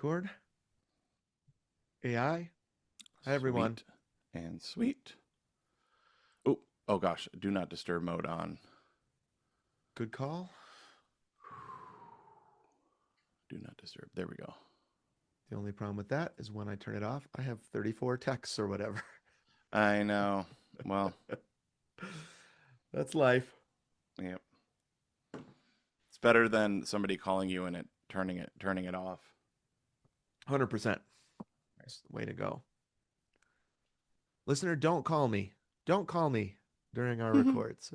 Record. AI. Hi, everyone. Sweet and sweet. Oh gosh, do not disturb mode on. Good call. Do not disturb. There we go. The only problem with that is when I turn it off, I have 34 texts or whatever. I know. Well, That's life. yep. It's better than somebody calling you and turning it off. 100%. That's the way to go. Listener, don't call me. Don't call me during our records.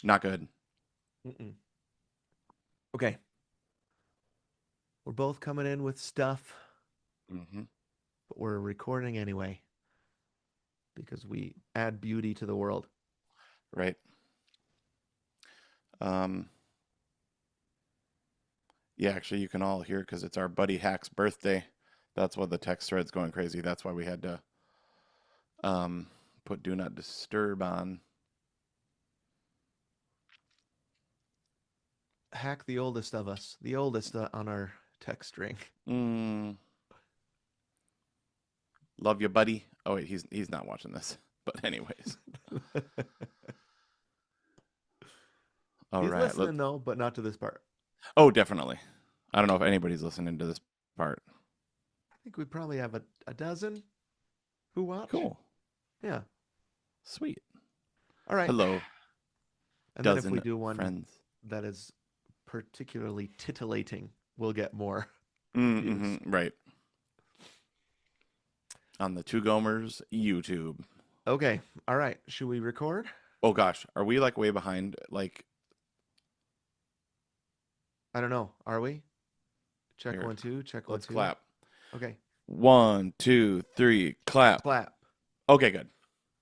Not good. Mm-mm. Okay. We're both coming in with stuff, Mm-hmm. but we're recording anyway because we add beauty to the world. Right. Yeah, actually, you can all hear because it's our buddy Hack's birthday. That's why the text thread's going crazy. That's why we had to put do not disturb on. Hack, the oldest of us, the oldest on our text string. Love you, buddy. Oh wait, he's not watching this. But anyways, all He's right. listening though, but not to this part. Oh, definitely. I don't know if anybody's listening to this part. I think we probably have a dozen who watch. Cool. Yeah. Sweet. All right. Hello, And then if dozen we do one friends. that is particularly titillating, we'll get more views. Mm-hmm. Right. On the Two Gomers YouTube. Okay. All right. Should we record? Oh gosh, are we like way behind? Like, I don't know. Are we? Check here, 1 2. Check 1 let's 2. clap. Okay. 1, 2, 3, clap. Clap. Okay, good.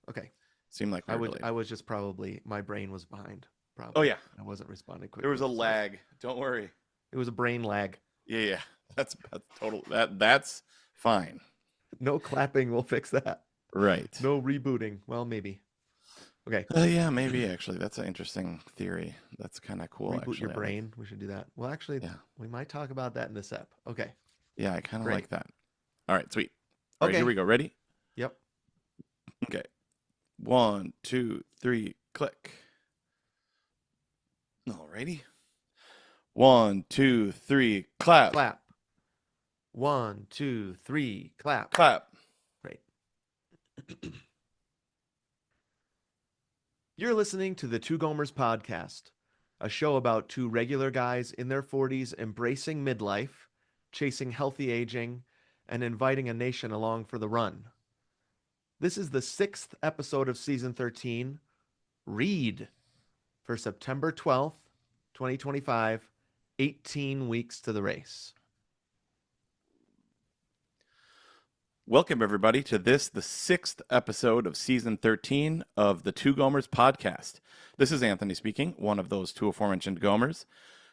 Okay. Seemed like we were delayed. I was just probably my brain was behind. Probably. Oh yeah, I wasn't responding quickly. there was a lag. Don't worry. It was a brain lag. Yeah. That's total. That's fine. No clapping will fix that. Right. No rebooting. Well, maybe. Okay. Yeah, maybe actually. That's an interesting theory. That's kind of cool. Reboot actually. your brain. We should do that. Well, actually, Yeah. we might talk about that in this ep. Okay. Yeah, I kind of Great. like that. All right, sweet. All right, Okay. here we go. Ready? Yep. Okay. 1, 2, 3, click. Alrighty. 1, 2, 3, clap. Clap. 1 2 3. Clap. Clap. Great. You're listening to the Two Gomers podcast, a show about two regular guys in their 40s embracing midlife, chasing healthy aging, and inviting a nation along for the run. This is the 6th episode of season 13, Read, for September 12th, 2025, 18 weeks to the race. Welcome, everybody, to the 6th episode of season 13 of the Two Gomers podcast. This is Anthony speaking, one of those two aforementioned Gomers,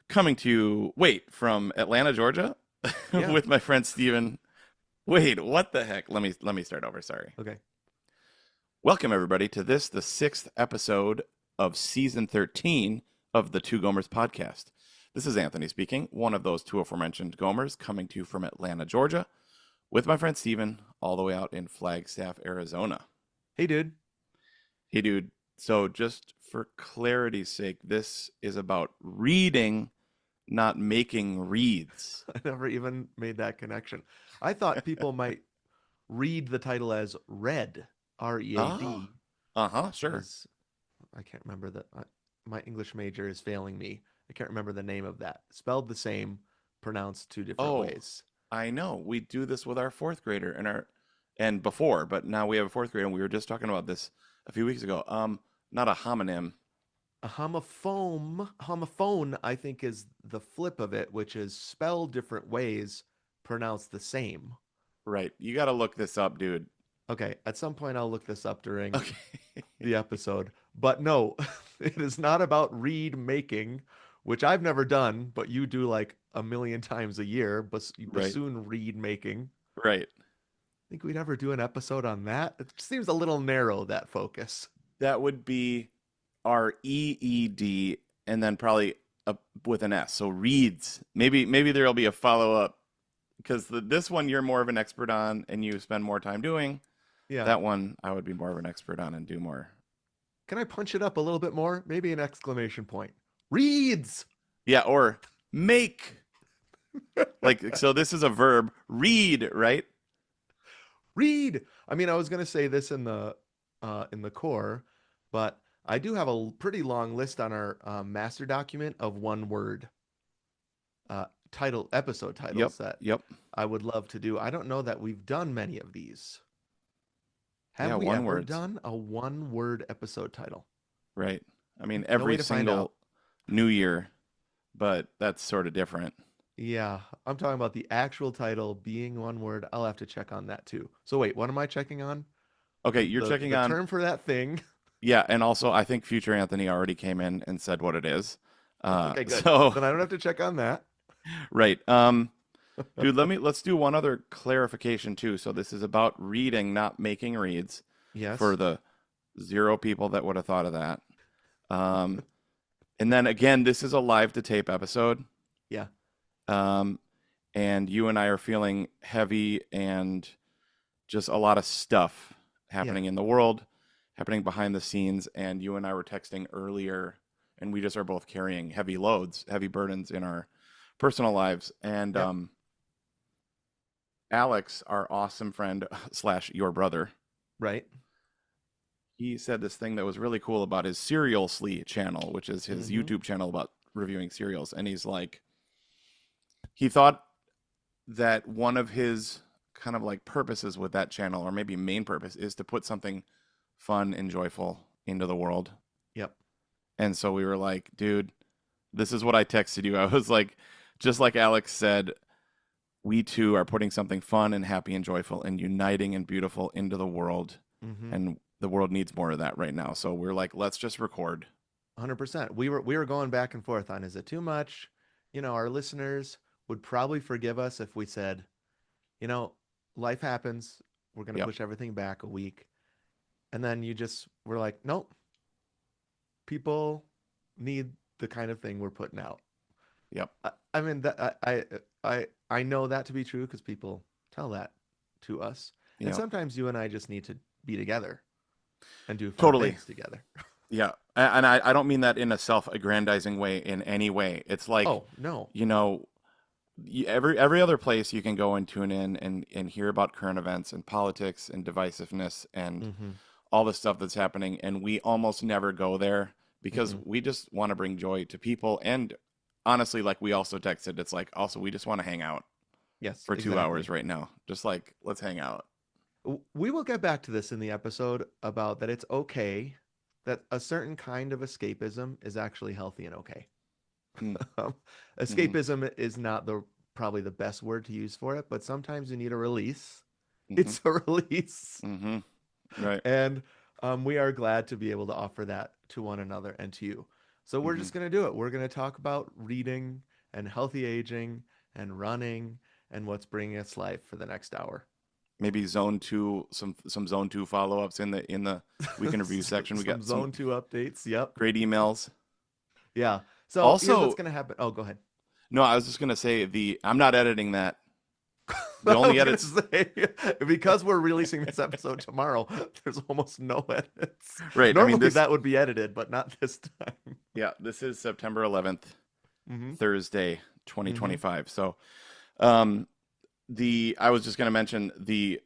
coming to you, from Atlanta, Georgia, Yeah. with my friend Steven. Wait, what the heck? Let me start over, sorry. Okay. Welcome, everybody, to the 6th episode of season 13 of the Two Gomers podcast. This is Anthony speaking, one of those two aforementioned Gomers, coming to you from Atlanta, Georgia, with my friend Steven, all the way out in Flagstaff, Arizona. Hey, dude. Hey, dude. So just for clarity's sake, this is about reading, not making reads. I never even made that connection. I thought people might read the title as read, R-E-A-D. Sure. because I can't remember my English major is failing me. I can't remember the name of that. Spelled the same, pronounced two different ways. I know. We do this with our fourth grader and before, but now we have a fourth grader, and we were just talking about this a few weeks ago. Not a homonym. A homophone, I think, is the flip of it, which is spelled different ways, pronounced the same. Right. You got to look this up, dude. Okay, at some point I'll look this up during Okay. the episode. But no, it is not about read making, which I've never done, but you do like a million times a year, but Right. bassoon read making. Right. Think we'd ever do an episode on that? It seems a little narrow, that focus. That would be REED, and then probably with an S. So reads. Maybe there'll be a follow up because this one you're more of an expert on and you spend more time doing. Yeah. That one I would be more of an expert on and do more. Can I punch it up a little bit more? Maybe an exclamation point. Reads. Yeah, or make. Like, so this is a verb, read, right? Read. I mean, I was gonna say this in the core, but I do have a pretty long list on our master document of one word episode Yep, titles that yep. I would love to do. I don't know that we've done many of these. Have Yeah, we one ever words. done a one word episode title? Right. I mean, No way every to find single out. New Year, but that's sort of different. Yeah, I'm talking about the actual title being one word. I'll have to check on that too. So wait, what am I checking on? Okay, you're checking The on, term for that thing. yeah, and also I think Future Anthony already came in and said what it is. Okay, good. So Then I don't have to check on that. right. Dude, let's do one other clarification too. So this is about reading, not making reads, Yes. for the 0 people that would have thought of that. And then again, this is a live to tape episode. Yeah. And you and I are feeling heavy and just a lot of stuff happening in the world, happening behind the scenes. And you and I were texting earlier, and we just are both carrying heavy loads, heavy burdens in our personal lives. And Yep. Alex, our awesome friend / your brother, Right. he said this thing that was really cool about his Seriously channel, which is his Mhm. YouTube channel about reviewing cereals. And he's like, he thought that one of his kind of like purposes with that channel, or maybe main purpose, is to put something fun and joyful into the world. Yep. And so we were like, dude, this is what I texted you. I was like, just like Alex said, we too are putting something fun and happy and joyful and uniting and beautiful into the world. Mm-hmm. And the world needs more of that right now. So we're like, let's just record. 100%. We were going back and forth on, is it too much? You know, our listeners would probably forgive us if we said, you know, life happens. We're going to Yep. push everything back a week. And then you just were like, nope. People need the kind of thing we're putting out. Yep. I mean that I know that to be true because people tell that to us. And Yep. sometimes you and I just need to be together and do fun Totally. things together. Yeah. And I don't mean that in a self-aggrandizing way in any way. It's like, Oh, no. you know, every other place you can go and tune in and hear about current events and politics and divisiveness and Mm-hmm. all the stuff that's happening. And we almost never go there because Mm-mm. we just want to bring joy to people. And honestly, like we also texted, it's like, also, we just want to hang out Yes, for 2 exactly. hours right now. Just like, let's hang out. We will get back to this in the episode about that it's okay that a certain kind of escapism is actually healthy and okay. Mm. Escapism is not probably the best word to use for it, but sometimes you need a release. Mhm. It's a release. Mm-hmm. Right. And we are glad to be able to offer that to one another and to you. So we're just going to do it. We're going to talk about reading and healthy aging and running and what's bringing us life for the next hour. Maybe zone 2, some zone 2 follow-ups in the weekend review section. We Some got zone some 2 updates. Yep. great emails. Yeah. So Also- here's what's going to happen. Oh, go ahead. No, I was just gonna say I'm not editing that. The I only was edits, gonna say, because we're releasing this episode tomorrow, there's almost no edits. right? Normally I mean, that would be edited, but not this time. yeah, this is September 11th, Mm-hmm. Thursday, 2025. So, I was just gonna mention the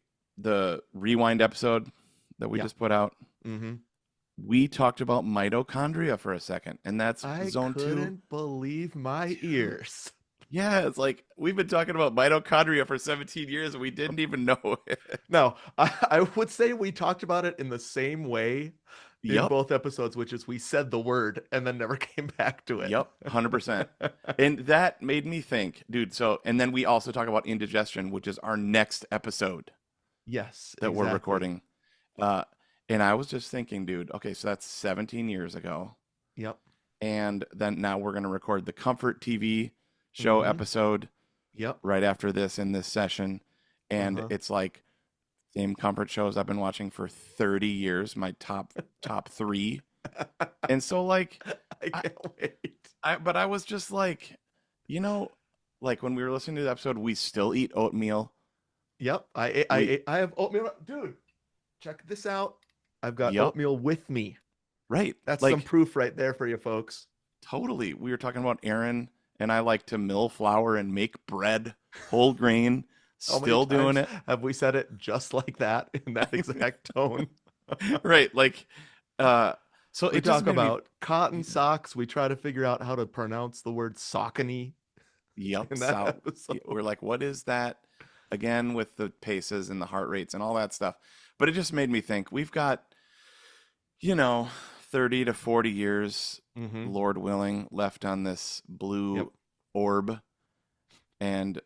rewind episode that we Yeah. just put out. Mm-hmm. We talked about mitochondria for a second, and that's I zone 2. couldn't believe my ears. Yeah, it's like we've been talking about mitochondria for 17 years and we didn't even know it. No, I would say we talked about it in the same way in Yep. both episodes, which is we said the word and then never came back to it. Yep, 100%. And that made me think, dude. So, and then we also talk about indigestion, which is our next episode Yes, that we're exactly. recording. And I was just thinking, dude, okay, so that's 17 years ago. Yep. And then now we're going to record the Comfort TV show Mhm. episode Yep. right after this in this session. And Uh-huh. it's like same comfort shows I've been watching for 30 years, my top 3. And so like I I, can't wait. but I was just like, you know, like when we were listening to the episode, we still eat oatmeal. Yep, We I have oatmeal, dude. Check this out. I've got Yep, oatmeal with me. right. That's some Like proof right there for you folks. totally. We were talking about Aaron and I like to mill flour and make bread, whole grain, How many still doing times it. have we said it just like that in that exact tone? Right. Like uh so We it just talk made me about cotton socks. We try to figure out how to pronounce the word Saucony yep, in that we're episode. like, what is that? Again with the paces and the heart rates and all that stuff. But it just made me think we've got, you know, 30 to 40 years, Mm-hmm. Lord willing, left on this Yep. blue orb. And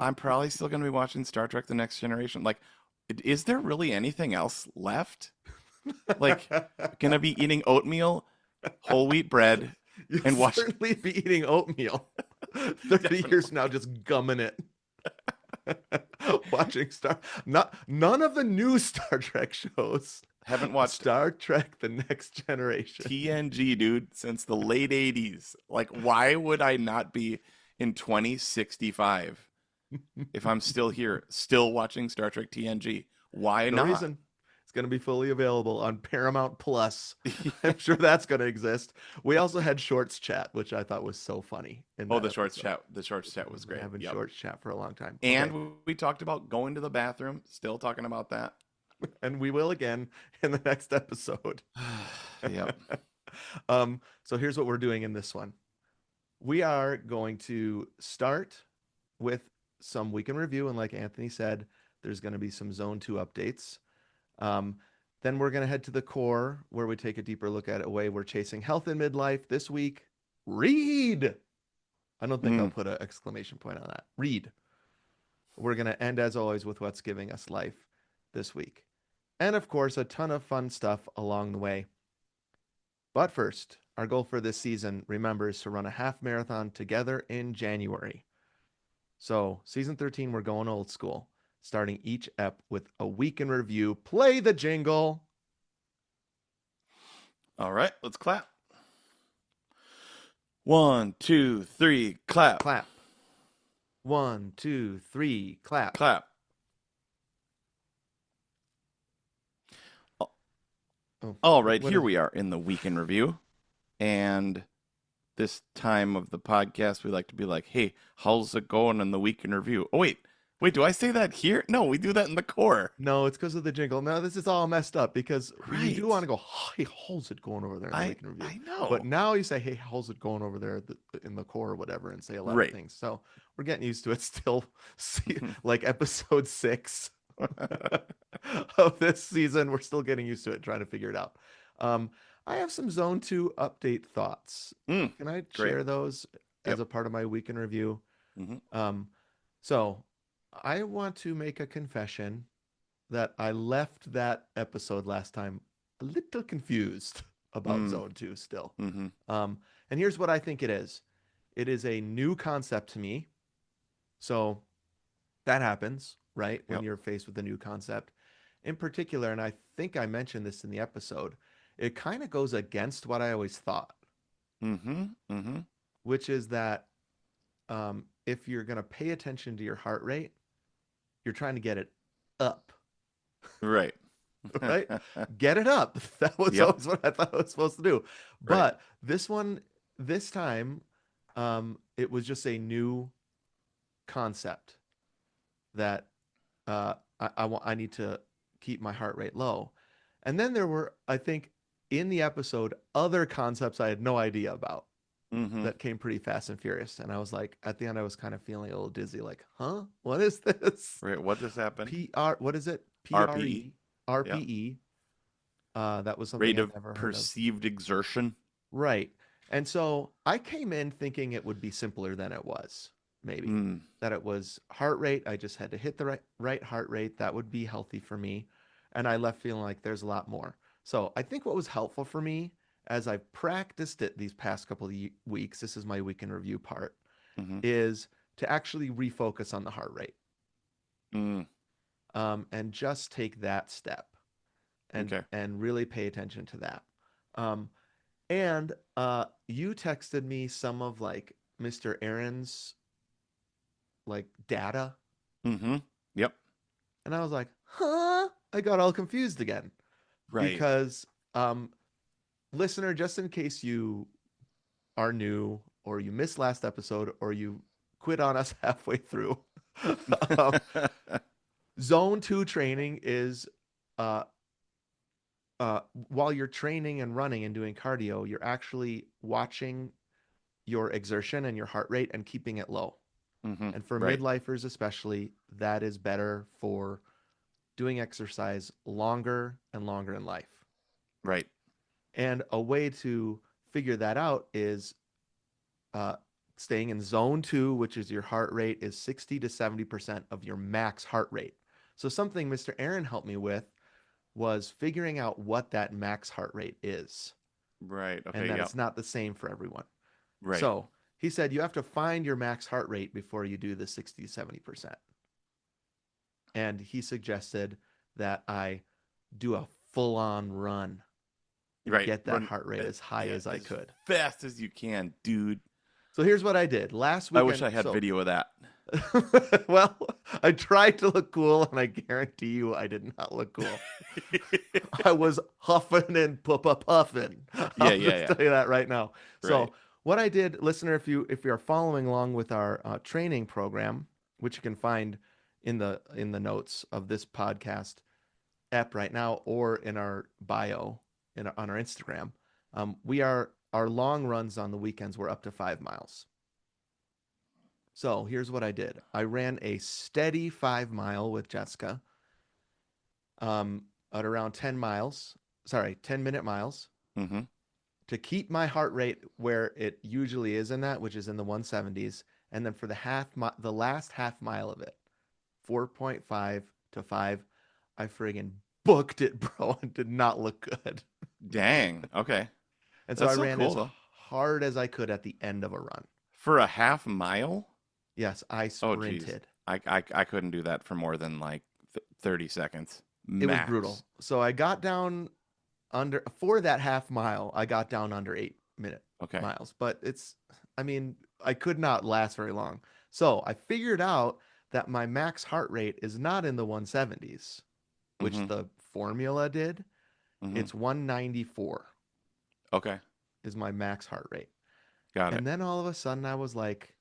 I'm probably still going to be watching Star Trek The Next Generation. Like, is there really anything else left? Like, gonna be eating oatmeal, whole wheat bread, You'll and watch certainly be eating oatmeal. 30 years definitely. now, just gumming it. Watching none of the new Star Trek shows. Haven't watched Star Trek The Next Generation. TNG, dude, since the late 80s. Like, why would I not be in 2065 if I'm still here, still watching Star Trek TNG? Why No not? reason. It's going to be fully available on Paramount Plus. I'm sure that's going to exist. We also had Shorts Chat, which I thought was so funny in Oh, that episode. the shorts chat was We've been great. having Yep. Shorts Chat for a long time. And Okay. we talked about going to the bathroom, still talking about that. And we will again in the next episode. Yep. So here's what we're doing in this one. We are going to start with some week in review. And like Anthony said, there's going to be some Zone 2 updates. Um, then we're going to head to the core where we take a deeper look at a way we're chasing health in midlife. This week, read. I don't think I'll Mm. put an exclamation point on that. Read. We're going to end, as always, with what's giving us life this week. And of course, a ton of fun stuff along the way. But first, our goal for this season, remember, is to run a half marathon together in January. So, season 13, we're going old school, starting each ep with a week in review. Play the jingle. All right, let's clap. 1, 2, 3, clap. Clap. 1, 2, 3, clap. Clap. Oh, All right, what here is we are in the week in review. And this time of the podcast, we like to be like, hey, how's it going in the week in review? Oh, wait, do I say that here? No, we do that in the core. No, it's because of the jingle. No, this is all messed up because you do Right. want to go, hey, how's it going over there in the week in review? I know. But now you say, hey, how's it going over there in the core or whatever, and say a lot of Right. things. So we're getting used to it still. Like episode 6 of this season, we're still getting used to it, trying to figure it out. I have some Zone 2 update thoughts. Mm, Can I great. share those as Yep. a part of my week in review? Mhm. So I want to make a confession that I left that episode last time a little confused about Mm, Zone 2 still. mhm. And here's what I think it is. It is a new concept to me. So that happens, right? When Yep. you're faced with a new concept. In particular, and I think I mentioned this in the episode, it kind of goes against what I always thought, Mhm. Mhm. which is that if you're going to pay attention to your heart rate, you're trying to get it up, Right. right? Get it up. That was Yep. always what I thought I was supposed to do. Right. But this time, it was just a new concept that I need to keep my heart rate low. And then there were, I think, in the episode, other concepts I had no idea about Mhm. that came pretty fast and furious. And I was like, at the end, I was kind of feeling a little dizzy, like, huh? What is this? Right. What just happened? What is it? RPE. RPE. That was something Rate I'd of never heard of. perceived exertion. Right. And so I came in thinking it would be simpler than it was, maybe. Mm. That it was heart rate. I just had to hit the right heart rate. That would be healthy for me. And I left feeling like there's a lot more. So I think what was helpful for me as I've practiced it these past couple of weeks, this is my week in review part, Mhm. is to actually refocus on the heart rate, Mm. and just take that step Okay. and really pay attention to that. Um, and you texted me some of like Mr. Aaron's like data, Mm-hmm. Yep. and I was like, huh? I got all confused again Right. because um, listener, just in case you are new or you missed last episode or you quit on us halfway through, um, zone two training is uh, while you're training and running and doing cardio, you're actually watching your exertion and your heart rate and keeping it low. Mm-hmm. And for Right. midlifers, especially, that is better for doing exercise longer and longer in life. Right. And a way to figure that out is uh, staying in zone two, which is your heart rate is 60 to 70% of your max heart rate. So, something Mr. Aaron helped me with was figuring out what that max heart rate is Right. and Okay. that Yep. it's not the same for everyone. Right. So, he said you have to find your max heart rate before you do the 60 to 70%. And he suggested that I do a full on run and Right. get that Run. heart rate as high Yeah. as I As could. fast as you can, dude. So here's what I did last I wish weekend. I had video of that. Well, I tried to look cool, and I guarantee you I did not look cool. I was huffing and puffing. Yeah. I'll Yeah. just Yeah. tell you that right now. Right. So what I did, listener, if you are following along with our training program, which you can find in the notes of this podcast app right now or in our bio on our Instagram, we are our long runs on the weekends were up to 5 miles. So here's what I did. I ran a steady 5 mile with Jessica at around 10 miles, sorry, 10-minute miles Mm-hmm. to keep my heart rate where it usually is in that, which is in the 170s. And then for the last half mile of it, 4.5 to 5, I friggin' booked it, bro, and did not look good. Dang. Okay. And so I That's so ran cool as though. hard as I could at the end of a run. For a half mile? Yes, I Oh, geez. sprinted. I couldn't do that for more than like 30 seconds It was brutal. max. So I got down under for that half mile, I got down under 8-minute Okay. miles. But I mean, I could not last very long. So I figured out that my max heart rate is not in the 170s, which Mm-hmm. the formula did. Mm-hmm. It's 194 Okay. is my max heart rate. Got it. And then all of a sudden I was like,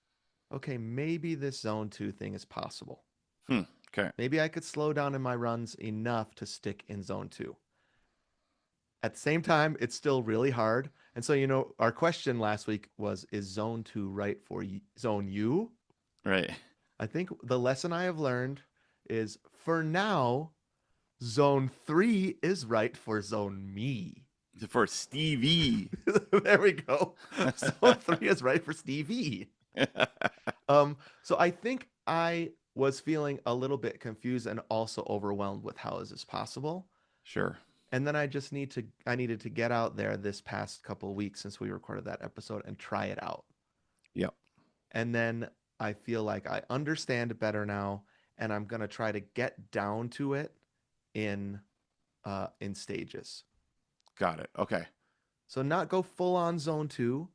okay, maybe this zone two thing is possible. Okay. Maybe I could slow down in my runs enough to stick in zone two. At the same time, it's still really hard. And so, our question last week was, is zone two right for zone U? Right. I think the lesson I have learned is for now, zone three is right for zone me. For Stevie. There we go. Zone three is right for Stevie. So I think I was feeling a little bit confused and also overwhelmed with how is this possible. Sure. And then I needed to get out there this past couple of weeks since we recorded that episode and try it out. Yep. And then I feel like I understand it better now, and I'm gonna try to get down to it in stages. Got it. Okay. So not go full on zone two,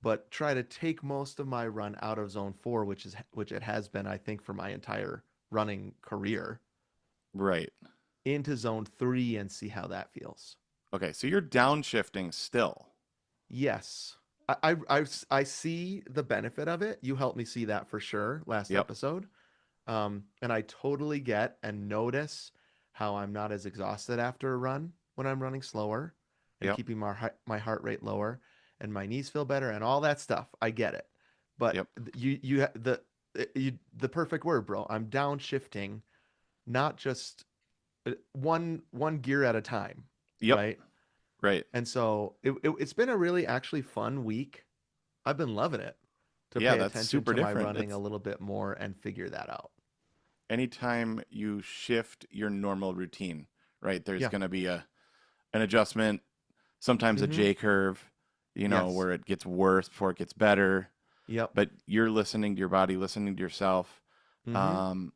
but try to take most of my run out of zone four, which it has been, I think, for my entire running career, Right. into zone three and see how that feels. Okay. So you're downshifting still. Yes. I see the benefit of it. You helped me see that for sure last Yep. episode. And I totally get and notice how I'm not as exhausted after a run when I'm running slower and Yep. keeping my heart rate lower and my knees feel better and all that stuff. I get it. But Yep. the perfect word, bro. I'm downshifting, not just one gear at a time, Yep. right? Right. And so it's been a really actually fun week. I've been loving it to Yeah, pay that's attention super to my different. running It's a little bit more and figure that out. anytime you shift your normal routine, right? There's Yeah. going to be an adjustment, sometimes a Mhm. J curve, Yes. where it gets worse before it gets better. Yep. But you're listening to your body, listening to yourself. Mhm.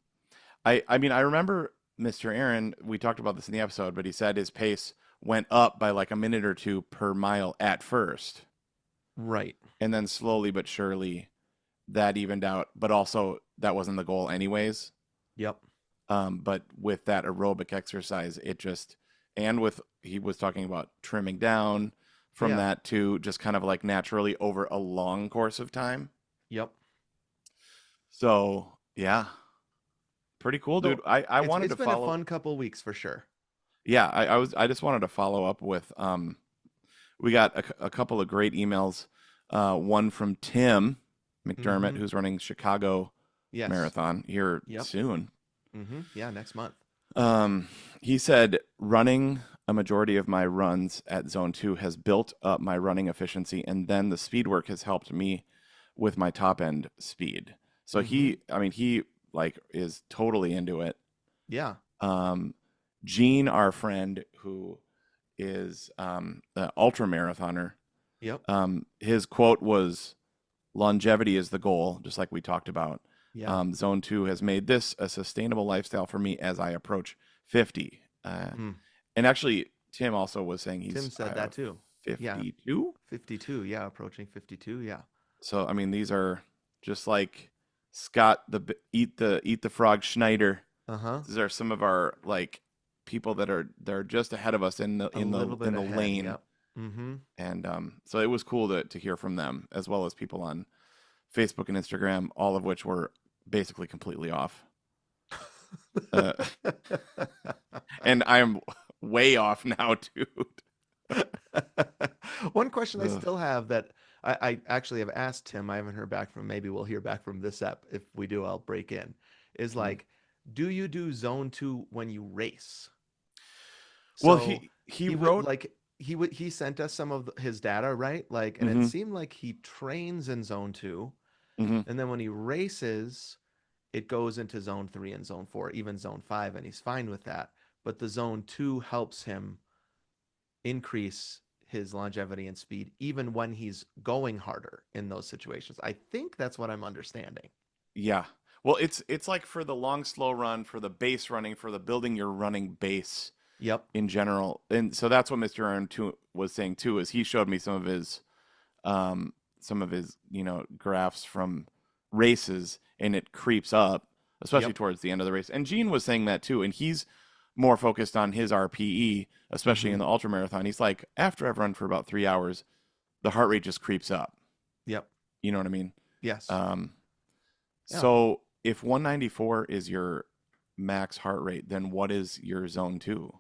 I mean, I remember Mr. Aaron, we talked about this in the episode, but he said his pace went up by like a minute or two per mile at first. Right. And then slowly but surely that evened out. But also that wasn't the goal anyways. Yep. But with that aerobic exercise, it just, and with, he was talking about trimming down from Yeah. that to just kind of like naturally over a long course of time. Yep. So yeah, pretty cool, dude. So I wanted it's to been a follow. fun couple weeks for sure. Yeah, I just wanted to follow up with we got a couple of great emails. One from Tim McDermott, Mm-hmm. who's running Chicago Yes. Marathon here Yep. soon. Mm-hmm. Yeah, next month. He said, running a majority of my runs at Zone 2 has built up my running efficiency, and then the speed work has helped me with my top end speed. So he like is totally into it. Yeah. Gene, our friend who is the ultra marathoner, Yep. his quote was, "Longevity is the goal," just like we talked about. Yeah. Zone 2 has made this a sustainable lifestyle for me as I approach 50. Mm. And actually, Tim also was saying he's Tim said that too. 52. 52. Yeah, approaching 52. Yeah. So I mean, these are just like Scott the eat the frog Schneider. Uh-huh. These are some of our like people that are they're just ahead of us in the A little bit ahead. lane. Yep. Mm-hmm. And so it was cool to hear from them, as well as people on Facebook and Instagram, all of which were basically completely off. And I'm way off now, dude. One question I Ugh. still have that I actually have asked Tim, I haven't heard back from, maybe we'll hear back from this app. If we do, I'll break in. Is like, do you do Zone 2 when you race? Well, So he would wrote, like he sent us some of his data, right? Like, and Mhm. it seemed like he trains in Zone 2, Mhm. and then when he races, it goes into Zone 3 and Zone 4, even Zone 5, and he's fine with that. But the Zone 2 helps him increase his longevity and speed even when he's going harder in those situations. I think that's what I'm understanding. Yeah. Well, it's like for the long slow run, for the base running, for the building your running base Yep. in general. And so that's what Mr. Aaron too was saying too, is he showed me some of his, graphs from races, and it creeps up, especially Yep. towards the end of the race. And Gene was saying that too, and he's more focused on his RPE, especially in the ultra marathon. He's like, after I've run for about 3 hours, the heart rate just creeps up. Yep. You know what I mean? Yes. Yeah. So if 194 is your max heart rate, then what is your Zone 2?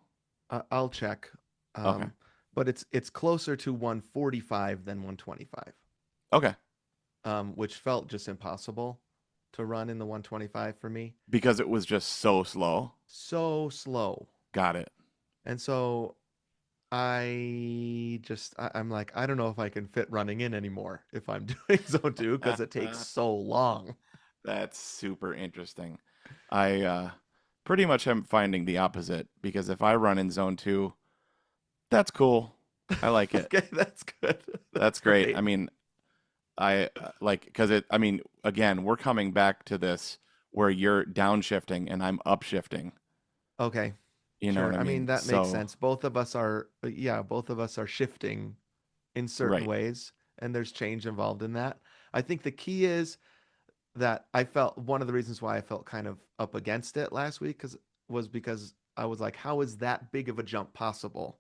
I'll check. Okay. But it's closer to 145 than 125. Okay. Which felt just impossible to run in the 125 for me. Because it was just so slow. So slow. Got it. And so I'm like, I don't know if I can fit running in anymore if I'm doing Zone 2 because it takes so long. That's super interesting. I pretty much am finding the opposite, because if I run in Zone 2, that's cool. I like it. Okay, that's good. That's great. I mean, I like, because again, we're coming back to this where you're downshifting and I'm upshifting. Okay. You know Sure. what I mean? That makes sense. Both of us are shifting in certain Right. ways, and there's change involved in that. I think the key is that I felt one of the reasons why I felt kind of up against it last week was because I was like, how is that big of a jump possible?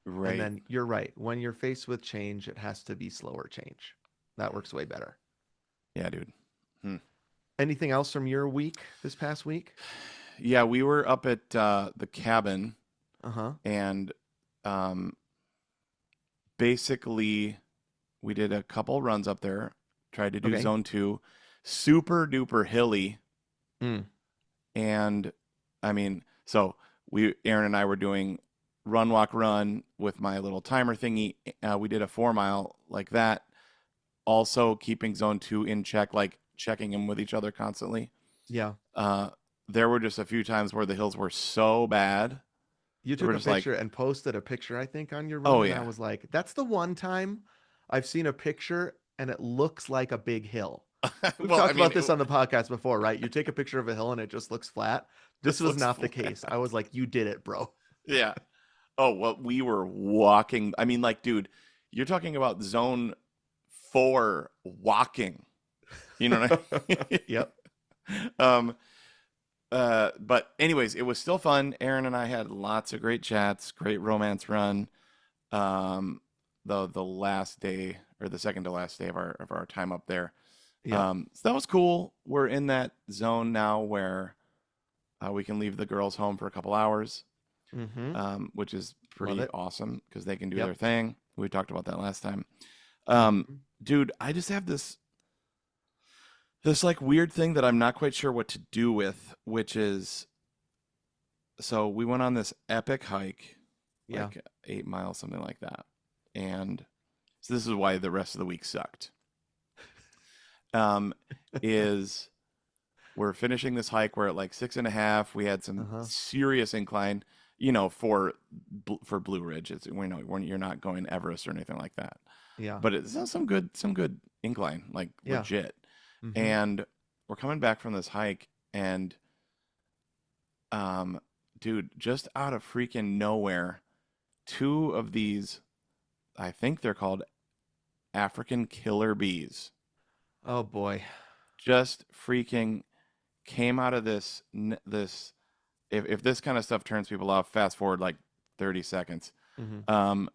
Right. And then you're right. When you're faced with change, it has to be slower change. That works way better. Yeah, dude. Anything else from your week this past week? Yeah, we were up at the cabin, Uh-huh. and basically we did a couple runs up there, tried to do Okay. Zone 2, super duper hilly. Mm. And I mean, so Aaron and I were doing run, walk, run with my little timer thingy. We did a 4 mile like that. Also keeping Zone 2 in check, like checking in with each other constantly. Yeah. There were just a few times where the hills were so bad. You They were took a just like, picture and posted a picture, I think, on your run. oh And I yeah, was like, that's the one time I've seen a picture and it looks like a big hill. We've well, talked I mean, about this on the podcast before, right? You take a picture of a hill and it just looks flat. This Just was looks not the case. I was like, you did it, bro. yeah. Oh, well, we were walking. I mean, like, dude, you're talking about zone 4 walking. You know what I Yep. mean? But anyways, it was still fun. Aaron and I had lots of great chats, great romance run. Um, the last day or the second to last day of our time up there. Yep. So that was cool. We're in that zone now where we can leave the girls home for a couple hours, Mm-hmm. which is Love pretty it. awesome because they can do their Yep. thing. We talked about that last time. Um, Mm-hmm. dude, I just have this like weird thing that I'm not quite sure what to do with, which is so we went on this epic hike, Yeah. like 8 miles, something like that. And so this is why the rest of the week sucked. Um, is we're finishing this hike. We're at like 6.5. We had some Uh-huh. serious incline, for Blue Ridge. It's when you're not going Everest or anything like that. Yeah. But it's some good incline, like Yeah. legit. Mm-hmm. And we're coming back from this hike, and um, dude, just out of freaking nowhere, two of these, I think they're called African killer bees, Oh boy. just freaking came out of this. If this kind of stuff turns people off, fast forward like 30 seconds. Mm-hmm. Um,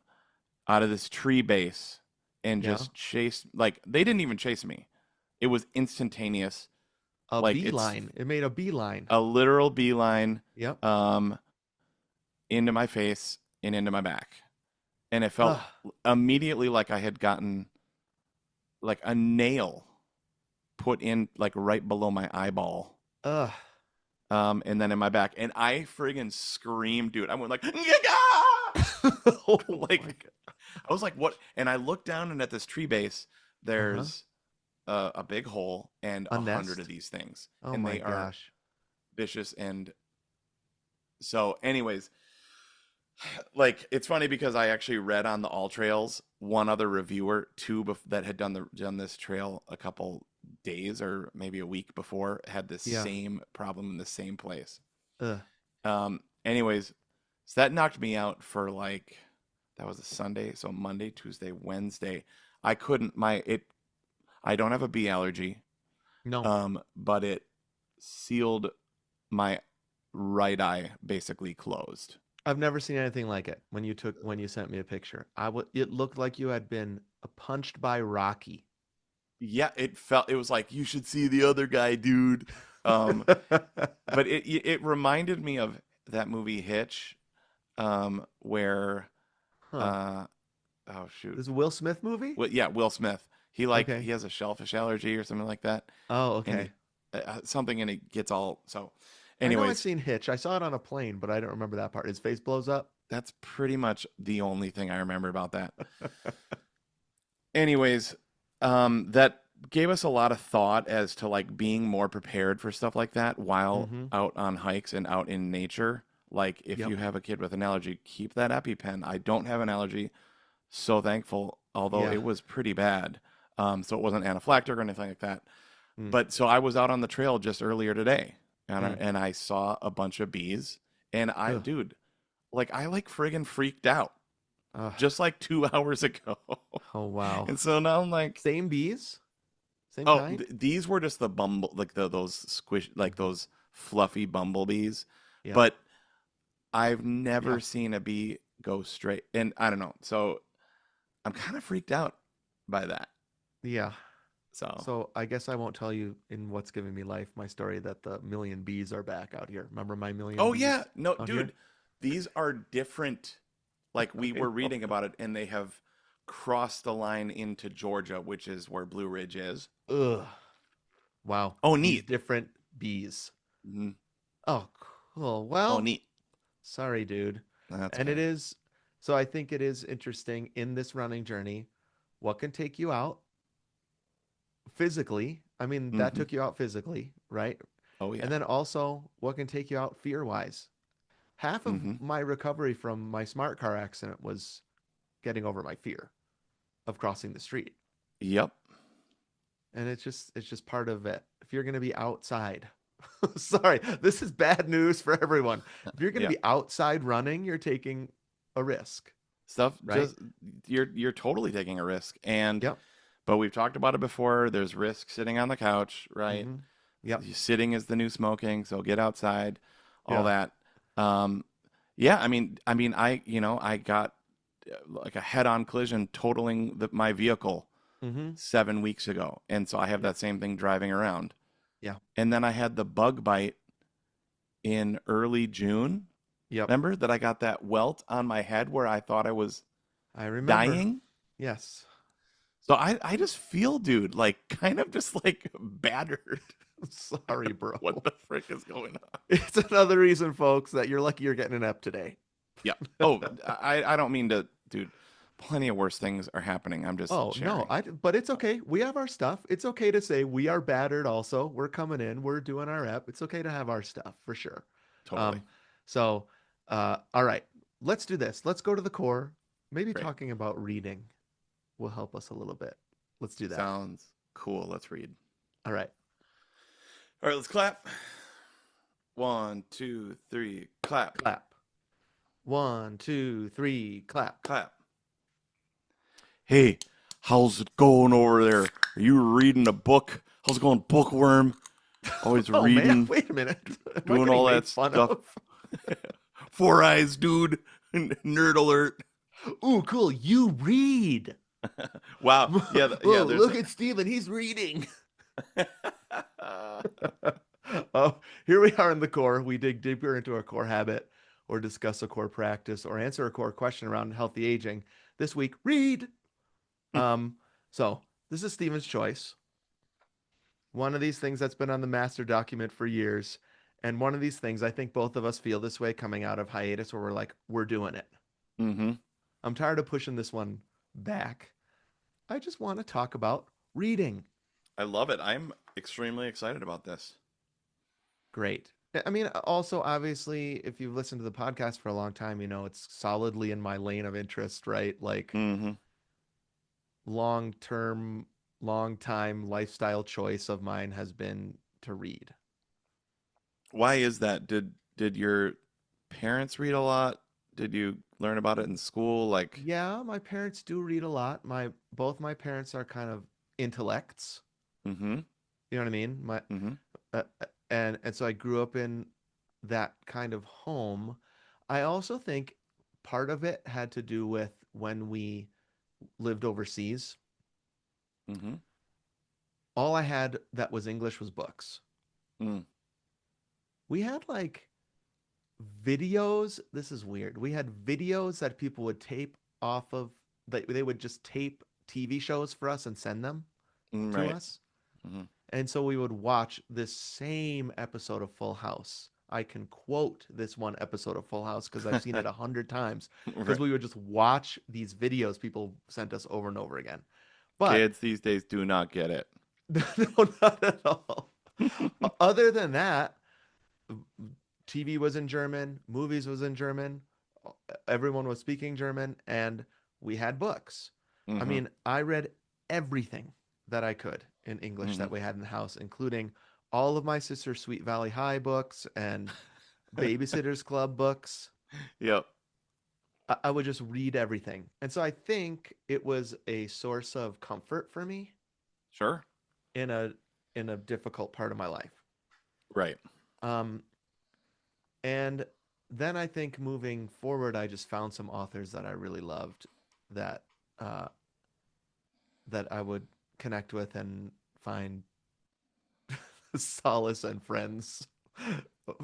Out of this tree base and Yeah. just chased, like they didn't even chase me. It was instantaneous. A Like it's beeline. It made a beeline. a literal beeline Yep. um into my face and into my back. And it felt Ugh. immediately like I had gotten like a nail put in like right below my eyeball. Ugh. And then in my back. And I friggin' screamed, dude. I went like Oh like my God. I was like, what? And I looked down, and at this tree base, Uh-huh. there's a big hole and A 100 of nest. these things, Oh and my they are gosh. vicious. And so, anyways, like it's funny because I actually read on the All Trails one other reviewer too that had done this trail a couple days or maybe a week before had this Yeah. same problem in the same place. Ugh. Anyways, so that knocked me out for like that was a Sunday, so Monday, Tuesday, Wednesday. I couldn't my it I don't have a bee allergy, No. but it sealed my right eye basically closed. I've never seen anything like it. When you sent me a picture, it looked like you had been punched by Rocky. Yeah, it was like you should see the other guy, dude. Um, but it reminded me of that movie Hitch, where Huh. uh oh shoot. This is a Will Smith movie? Well, yeah, Will Smith. Okay. He has a shellfish allergy or something like that, Oh, and okay. something, and it gets all so. I know I've Anyways, seen Hitch. I saw it on a plane, but I don't remember that part. His face blows up. that's pretty much the only thing I remember about that. Anyways, that gave us a lot of thought as to like being more prepared for stuff like that while Mm-hmm. out on hikes and out in nature. Like if Yep. you have a kid with an allergy, keep that EpiPen. I don't have an allergy, so thankful, although Yeah. it was pretty bad. So it wasn't anaphylactic or anything like that. Mm. But so I was out on the trail just earlier today, and Mm. I saw a bunch of bees, and Ugh. dude, like I like friggin' freaked out Ugh. just like 2 hours ago. Oh wow. And so now I'm like, Same bees? Same oh, kind? these were just the like those squish, like those fluffy bumblebees. Yeah. But I've never Yeah. seen a bee go straight. And I don't know. So I'm kind of freaked out by that. Yeah. So, So I guess I won't tell you in What's Giving Me Life my story that the million bees are back out here. Remember my million oh, bees yeah. No, out here? dude, these are different. Like we I were know. reading about it, and they have crossed the line into Georgia, which is where Blue Ridge is. Ugh. Wow. Oh, These neat. different bees. Mhm. Oh, cool. Oh, Well, neat. sorry, dude. That's And it okay. is, so I think it is interesting in this running journey what can take you out physically. I mean, that Hmm. took you out physically, right? Oh, And yeah. then also what can take you out fear-wise. Half of Hmm. my recovery from my smart car accident was getting over my fear of crossing the street. Yep. And it's just part of it. If you're going to be outside, sorry, this is bad news for everyone. If you're going to Yeah. be outside running, you're taking a risk, Stuff right? just you're totally taking a risk. And Yep. but we've talked about it before. There's risk sitting on the couch, right? Mm-hmm. Yep. Sitting is the new smoking, so get outside, all Yeah. that. Um, yeah, I got like a head-on collision totaling my vehicle Mm-hmm. 7 weeks ago, and so I have Yep. that same thing driving around. Yeah. And then I had the bug bite in early June. Yep. Remember that I got that welt on my head where I thought I was I remember. dying? Yes. So I just feel, dude, like kind of just like battered. Sorry, bro. What the frick is going on? It's another reason, folks, that you're lucky you're getting an ep today. Yeah. Oh, I don't mean to, dude. Plenty of worse things are happening. I'm just Oh, no, sharing. but it's okay. We have our stuff. It's okay to say we are battered also. We're coming in. We're doing our ep. It's okay to have our stuff for sure. Totally. Um, so, all right, let's do this. Let's go to the core. Maybe Great. talking about reading will help us a little bit. Let's do that. Sounds cool. Let's read. All right, All right, let's clap. 1, 2, 3, clap, clap. 1, 2, 3, clap. clap. Hey, how's it going over there? Are you reading a book? How's it going, bookworm? Always Oh man, reading, wait a minute. Am I doing getting all made that fun stuff. of? Four eyes, dude. Nerd alert. Ooh, cool. You read. Wow. Yeah, Whoa, there's look at Steven. He's reading. Oh, here we are in the core. We dig deeper into a core habit or discuss a core practice or answer a core question around healthy aging. This week, read. Um, so this is Steven's choice. One of these things that's been on the master document for years. And one of these things, I think both of us feel this way coming out of hiatus where we're like, we're doing it. Mm-hmm. I'm tired of pushing this one back. I just want to talk about reading. I love it. I'm extremely excited about this. Great. I mean, also, obviously, if you've listened to the podcast for a long time, you know it's solidly in my lane of interest, right? Like Mm-hmm. long term, long time lifestyle choice of mine has been to read. Why is that? Did your parents read a lot? Did you learn about it in school? Like, Yeah, my parents do read a lot. My both my parents are kind of intellects. mm-hmm, You know what I mean? My mm-hmm, and so I grew up in that kind of home. I also think part of it had to do with when we lived overseas. mm-hmm, All I had that was English was books. mm, We had like videos. This is weird. We had videos that people would tape off of, they would just tape TV shows for us and send them to right. us. Mm-hmm. And so we would watch this same episode of Full House. I can quote this one episode of Full House because I've seen it 100 times because Right. we would just watch these videos people sent us over and over again. But Kids these days do not get it. no, not at all. Other than that, TV was in German, movies was in German, everyone was speaking German, and we had books. I Mm-hmm, mean, I read everything that I could in English mm-hmm. that we had in the house, including all of my sister's Sweet Valley High books and Babysitter's Club books. Yep. I would just read everything. And so I think it was a source of comfort for me Sure. in a difficult part of my life. Right. Um, and then I think moving forward, I just found some authors that I really loved that uh, that I would connect with and find solace and friends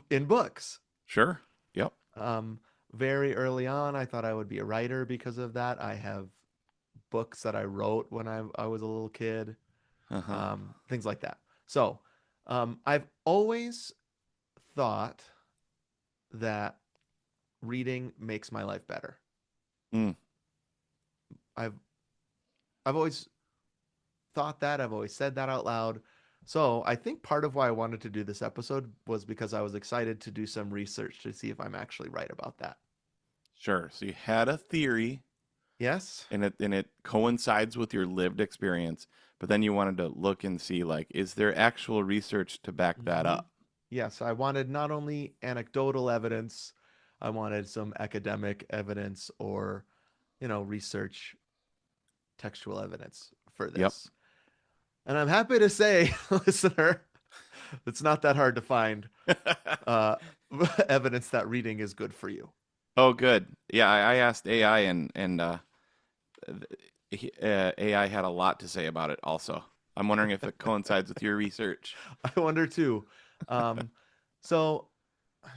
in books. Sure. Yep. Um, Very early on, I thought I would be a writer because of that. I have books that I wrote when I was a little kid, Uh-huh. things like that. So I've always thought that reading makes my life better. Mm, I've I've always thought that. I've always said that out loud. So I think part of why I wanted to do this episode was because I was excited to do some research to see if I'm actually right about that. sure. So you had a theory Yes. and it coincides with your lived experience, but then you wanted to look and see like, is there actual research to back that Mhm. up? Yes, I wanted not only anecdotal evidence, I wanted some academic evidence or, research textual evidence for Yep. this. And I'm happy to say, listener, it's not that hard to find uh, evidence that reading is good for you. Oh, good. Yeah, I asked AI and AI had a lot to say about it also. I'm wondering if it coincides with your research. I wonder too. Um, so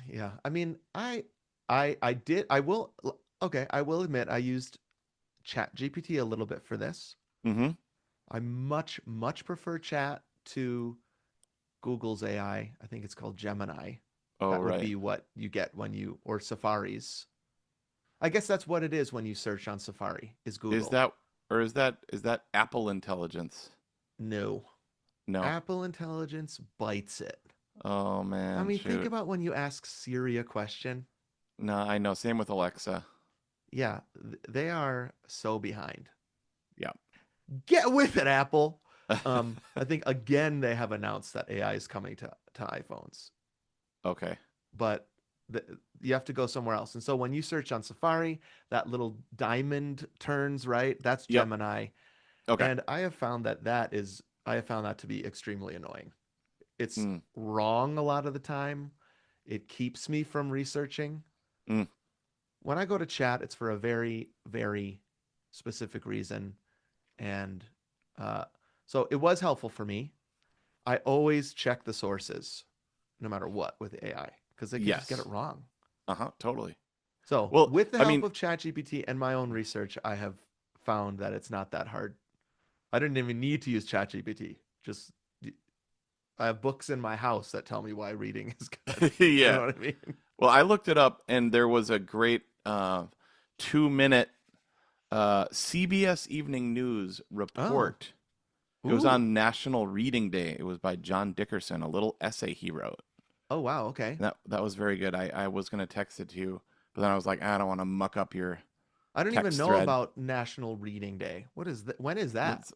yeah, I mean, I did I will okay, I will admit I used Chat GPT a little bit for this. Mm-hmm. I much prefer Chat to Google's AI. I think it's called Gemini. Oh, That would right. be what you get when you or Safari's. I guess that's what it is when you search on Safari is Is Google. that or is that Apple Intelligence? No. No. Apple Intelligence bites it. Oh I man, mean, think shoot. about when you ask Siri a question. No, I know. Same with Alexa. Yeah, they are so behind. Yeah. Get with it, Apple. I think again they have announced that AI is coming to iPhones, Okay. but the, you have to go somewhere else. And so when you search on Safari, that little diamond turns right. That's Yep. Gemini, Okay. and I have found that to be extremely annoying. It's Mm. wrong a lot of the time. It keeps me from researching. Mm. When I go to chat, it's for a very specific reason. And uh, so it was helpful for me. I always check the sources, no matter what, with AI, because they can just get it Yes. wrong. Uh-huh. Totally. So, Well, with the I help mean, of ChatGPT and my own research, I have found that it's not that hard. I didn't even need to use ChatGPT. Just I have books in my house that tell me why reading is good. You yeah. know what I mean? Well, I looked it up and there was a great 2 minute CBS Evening News Oh, report. It was ooh, on National Reading Day. It was by John Dickerson, a little essay he wrote. oh wow, okay. And that was very good. I was gonna text it to you, but then I was like, I don't want to muck up your I don't even text know thread. about National Reading Day. What is that? When is that? That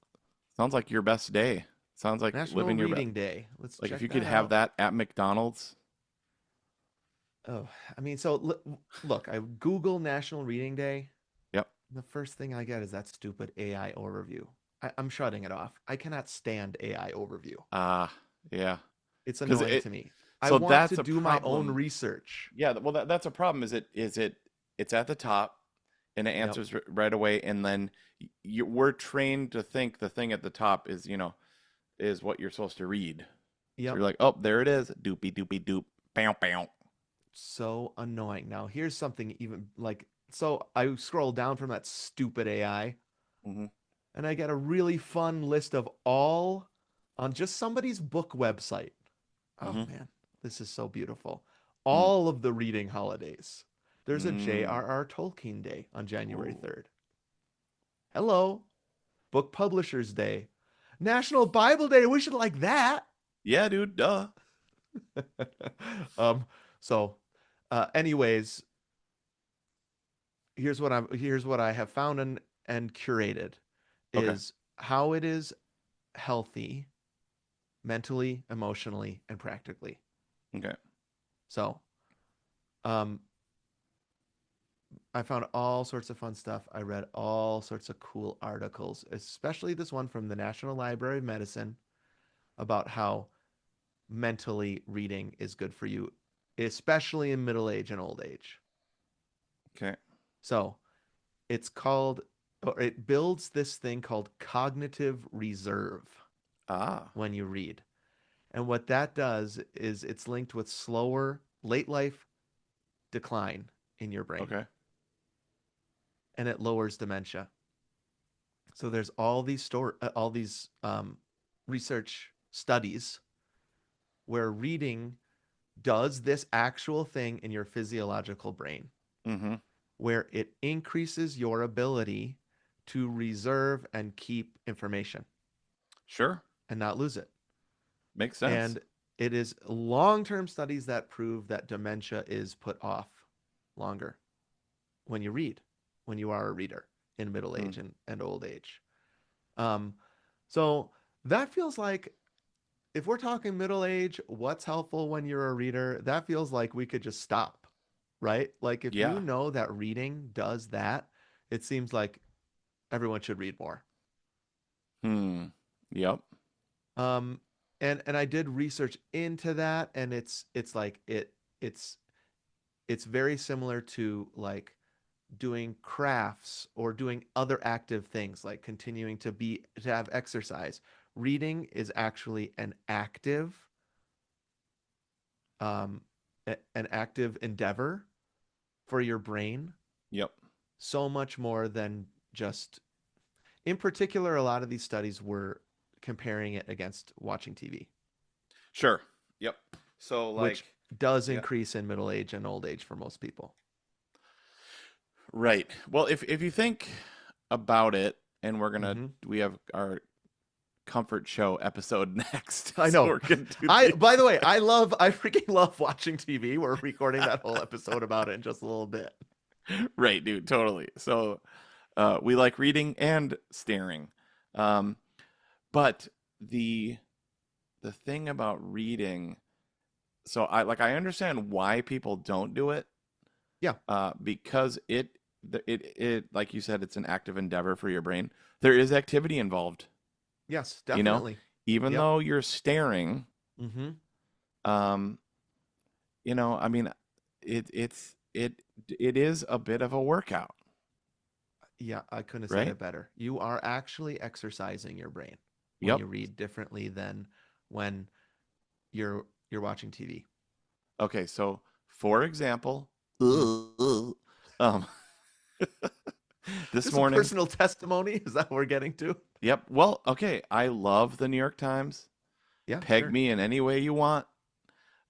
sounds like your best day. Sounds like National living your best. Reading Day. Let's Like if check you could that have out. that at McDonald's. Oh, I mean, so look, I Google National Reading Day. Yep. The first thing I get is that stupid AI overview. I'm shutting it off. I cannot stand AI overview. Ah, yeah. It's Because annoying to me. I so want to that's a do my own problem. research. Yeah. Well, that's a problem. It's at the top and it Yep. answers right away, and then we're trained to think the thing at the top is is what you're supposed to read. So Yep. you're like, oh, there it is. Doopy doopy doop. Bow bow. So annoying. Now, here's something even like so I scroll down from that stupid AI Hmm. and I get a really fun list of all on just somebody's book website. Oh Hmm. man, this is so beautiful. Mm. All of the reading holidays. There's a Mm. J.R.R. Tolkien Day on January Ooh. 3rd. Hello, Book Publishers Day. National Bible Day. We should like that. Yeah, dude. Duh. um, so anyways, here's what I have found and curated Okay. is how it is healthy mentally, emotionally, and practically. Okay. So, um, I found all sorts of fun stuff. I read all sorts of cool articles, especially this one from the National Library of Medicine about how mentally reading is good for you, especially in middle age and old age. Okay. So, it's called, or it builds this thing called cognitive reserve Ah. when you read. And what that does is it's linked with slower late life decline in your brain Okay. and it lowers dementia. So there's all these research studies where reading does this actual thing in your physiological brain, Mm-hmm. where it increases your ability to reserve and keep information Sure. and not lose it. Makes sense. And it is long-term studies that prove that dementia is put off longer when you read, when you are a reader in middle Mm. age and old age. Um, so that feels like if we're talking middle age, what's helpful when you're a reader? That feels like we could just stop. right? Like if you Yeah. know that reading does that, it seems like everyone should read more. Hmm. Yep. Um, and I did research into that, and it's like it's it's very similar to like doing crafts or doing other active things like continuing to have exercise. Reading is actually um an active endeavor for your brain, Yep. so much more than just, in particular, a lot of these studies were comparing it against watching TV, Sure. Yep. So which like, does yeah. increase in middle age and old age for most people. Right. Well, if you think about it, and Hmm. we have our comfort show episode next, I so know. we're gonna do By these. the way, I freaking love watching TV. We're recording that whole episode about it in just a little bit. Right, dude, totally. So, we like reading and staring. Um, but the the thing about reading, so I understand why people don't do it, Yeah. because it like you said, it's an active endeavor for your brain. There is activity involved, Yes, you know, definitely. even Yep. though you're staring. Hmm. Um, I mean, it is a bit of a workout, Yeah, I couldn't have said right? it better. You are actually exercising your brain when Yep. you read differently than when you're watching TV. Okay, so for example, Mm. um, this Just a morning, personal testimony. Is that what we're getting to? yep. Well, okay, I love the New York Times. Yeah, Peg sure. me in any way you want.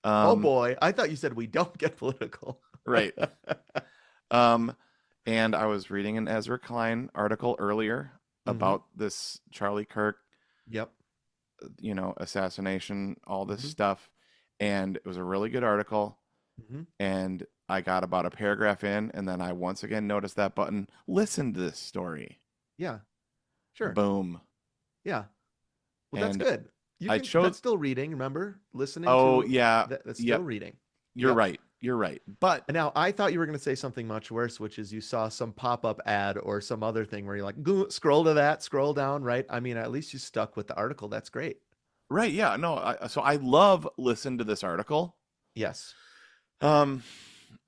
Oh Um, boy, I thought you said we don't get political. right. Um, and I was reading an Ezra Klein article earlier Hmm. about this Charlie Kirk, Yep. assassination, all this Hmm. stuff, and it was a really good article. Hmm. And I got about a paragraph in, and then I once again noticed that button. Listen to this story. Yeah, sure. Boom. Yeah. Well, that's And good. You I can, chose. that's still reading, remember? Listening Oh to yeah, that's still yep. reading. You're Yep. right. You're right. But And now I thought you were going to say something much worse, which is you saw some pop-up ad or some other thing where you're like, go, scroll to that, scroll down, right? I mean, at least you stuck with the article. That's great. right, yeah, no. So I love listen to this article. Yes. Um,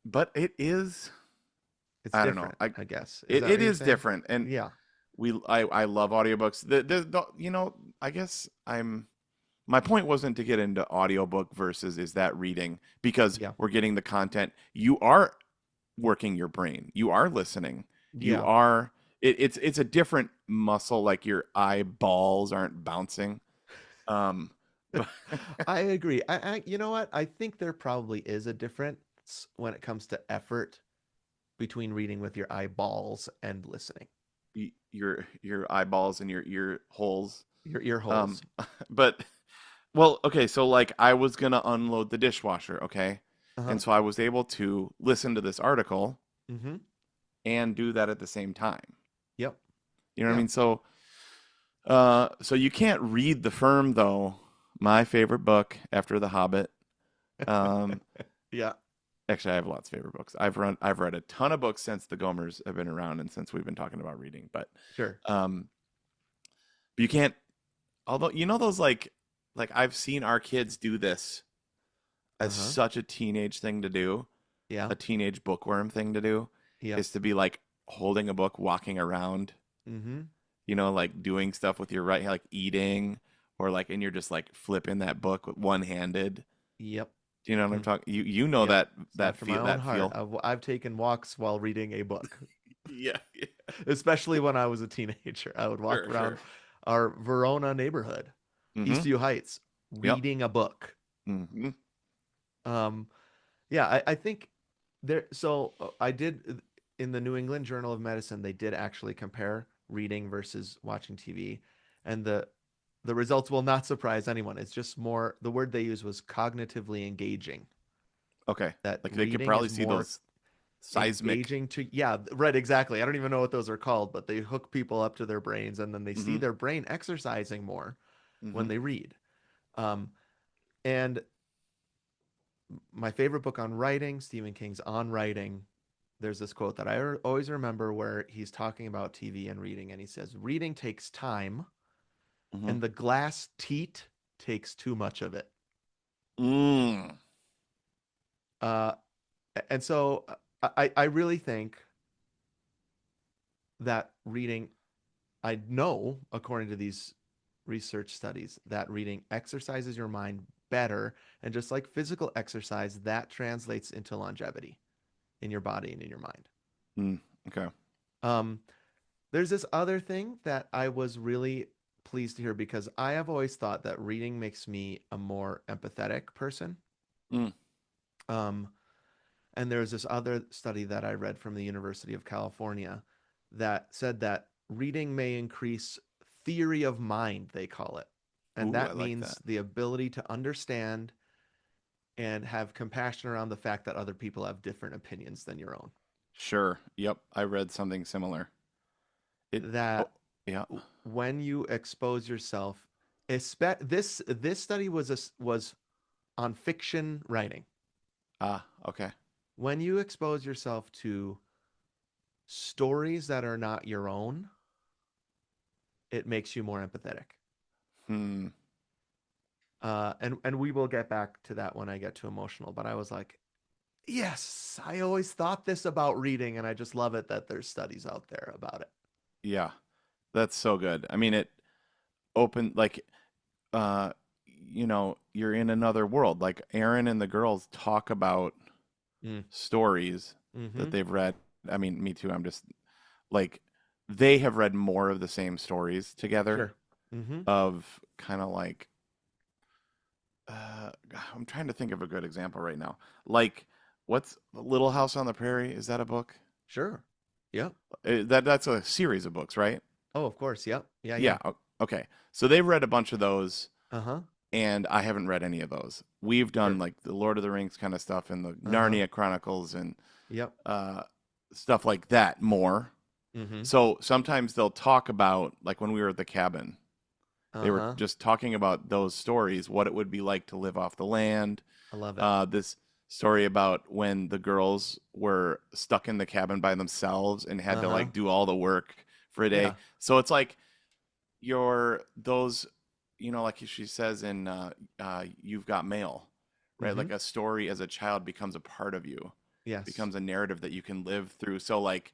but it is. It's I don't know. different, I guess. Is that It what you're is saying? different, and Yeah. I love audiobooks. I guess my point wasn't to get into audiobook versus is that reading, because Yeah. we're getting the content. You are working your brain. You are listening. You Yeah. are it's a different muscle, like your eyeballs aren't bouncing. Um but I agree. You know what? I think there probably is a difference when it comes to effort between reading with your eyeballs and listening. your eyeballs and your ear holes. Your ear Um holes. but well, okay, so like I was gonna unload the dishwasher, okay? Uh-huh. And so I was able to listen to this article Mm-hmm. and do that at the same time. Yep. You know what I Yeah. mean? So you can't read The Firm, though. My favorite book after The Hobbit. Um, Yeah. actually, I have lots of favorite books. I've read a ton of books since the Gomers have been around and since we've been talking about reading. Sure. Um, but you can't. Although those like I've seen our kids do this as Uh-huh. such a teenage thing to do, Yeah. a teenage bookworm thing to do, Yep. is to be like holding a book, walking around, Mm-hmm. like doing stuff with your right, like eating, or like, and you're just like flipping that book with one handed. Yep. Do you know what I'm Mm. talking? You know Yep. It's that after my feel own that heart. feel. I've taken walks while reading a book, Yeah, yeah. especially when I was a teenager. I would walk Sure, around sure. our Verona neighborhood, Mm-hmm. Eastview Heights, Yep. reading a book. Mm-hmm. Um, yeah, I think there. So I did in the New England Journal of Medicine. They did actually compare reading versus watching TV, and the results will not surprise anyone. It's just more. The word they used was cognitively engaging. Okay. That Like they could reading probably is see more those seismic. engaging to, yeah, right, exactly. I don't even know what those are called, but they hook people up to their brains, and then they see Mm-hmm. their brain exercising more Mm-hmm. when they read. Um, and my favorite book on writing, Stephen King's On Writing. There's this quote that I always remember where he's talking about TV and reading, and he says, "Reading takes time, Hmm. and the glass teat takes too much of it." Mm. Uh, and so I really think that reading, I know, according to these research studies, that reading exercises your mind better. And just like physical exercise, that translates into longevity in your body and in your mind. Mm. Okay. Um, there's this other thing that I was really pleased to hear because I have always thought that reading makes me a more empathetic person. Mm. Um, and there's this other study that I read from the University of California that said that reading may increase theory of mind, they call it. And Ooh, I that like means that. the ability to understand and have compassion around the fact that other people have different opinions than your own. Sure. Yep. I read something similar. It. Oh, That yeah. when you expose yourself, this study was on fiction writing. Ah. Okay. When you expose yourself to stories that are not your own, it makes you more empathetic. Hmm. And we will get back to that when I get to emotional. But I was like, yes, I always thought this about reading, and I just love it that there's studies out there about it. Yeah. That's so good. I mean, it opened like uh you're in another world. Like Aaron and the girls talk about Mm. stories Mm-hmm. that they've read. I mean, me too. I'm just like they have read more of the same stories together Sure. Mm-hmm. of kind of like I'm trying to think of a good example right now. Like what's Little House on the Prairie? Is that a book? Sure. Yep. That's a series of books, right? Oh, of course. Yep. Yeah. Yeah. Yeah. Okay. So they've read a bunch of those Uh-huh. and I haven't read any of those. We've done Sure. like the Lord of the Rings kind of stuff and the Uh-huh. Narnia Chronicles and Yep. uh, stuff like that more. Mm-hmm. So sometimes they'll talk about, like when we were at the cabin, they were Uh-huh. just talking about those stories, what it would be like to live off the land. I love it. This story about when the girls were stuck in the cabin by themselves and had to Uh-huh. like do all the work for a day. Yeah. So it's like your those like she says in You've Got Mail, right? Mm-hmm. Like a story as a child becomes a part of you, Yes. becomes a narrative that you can live through, so like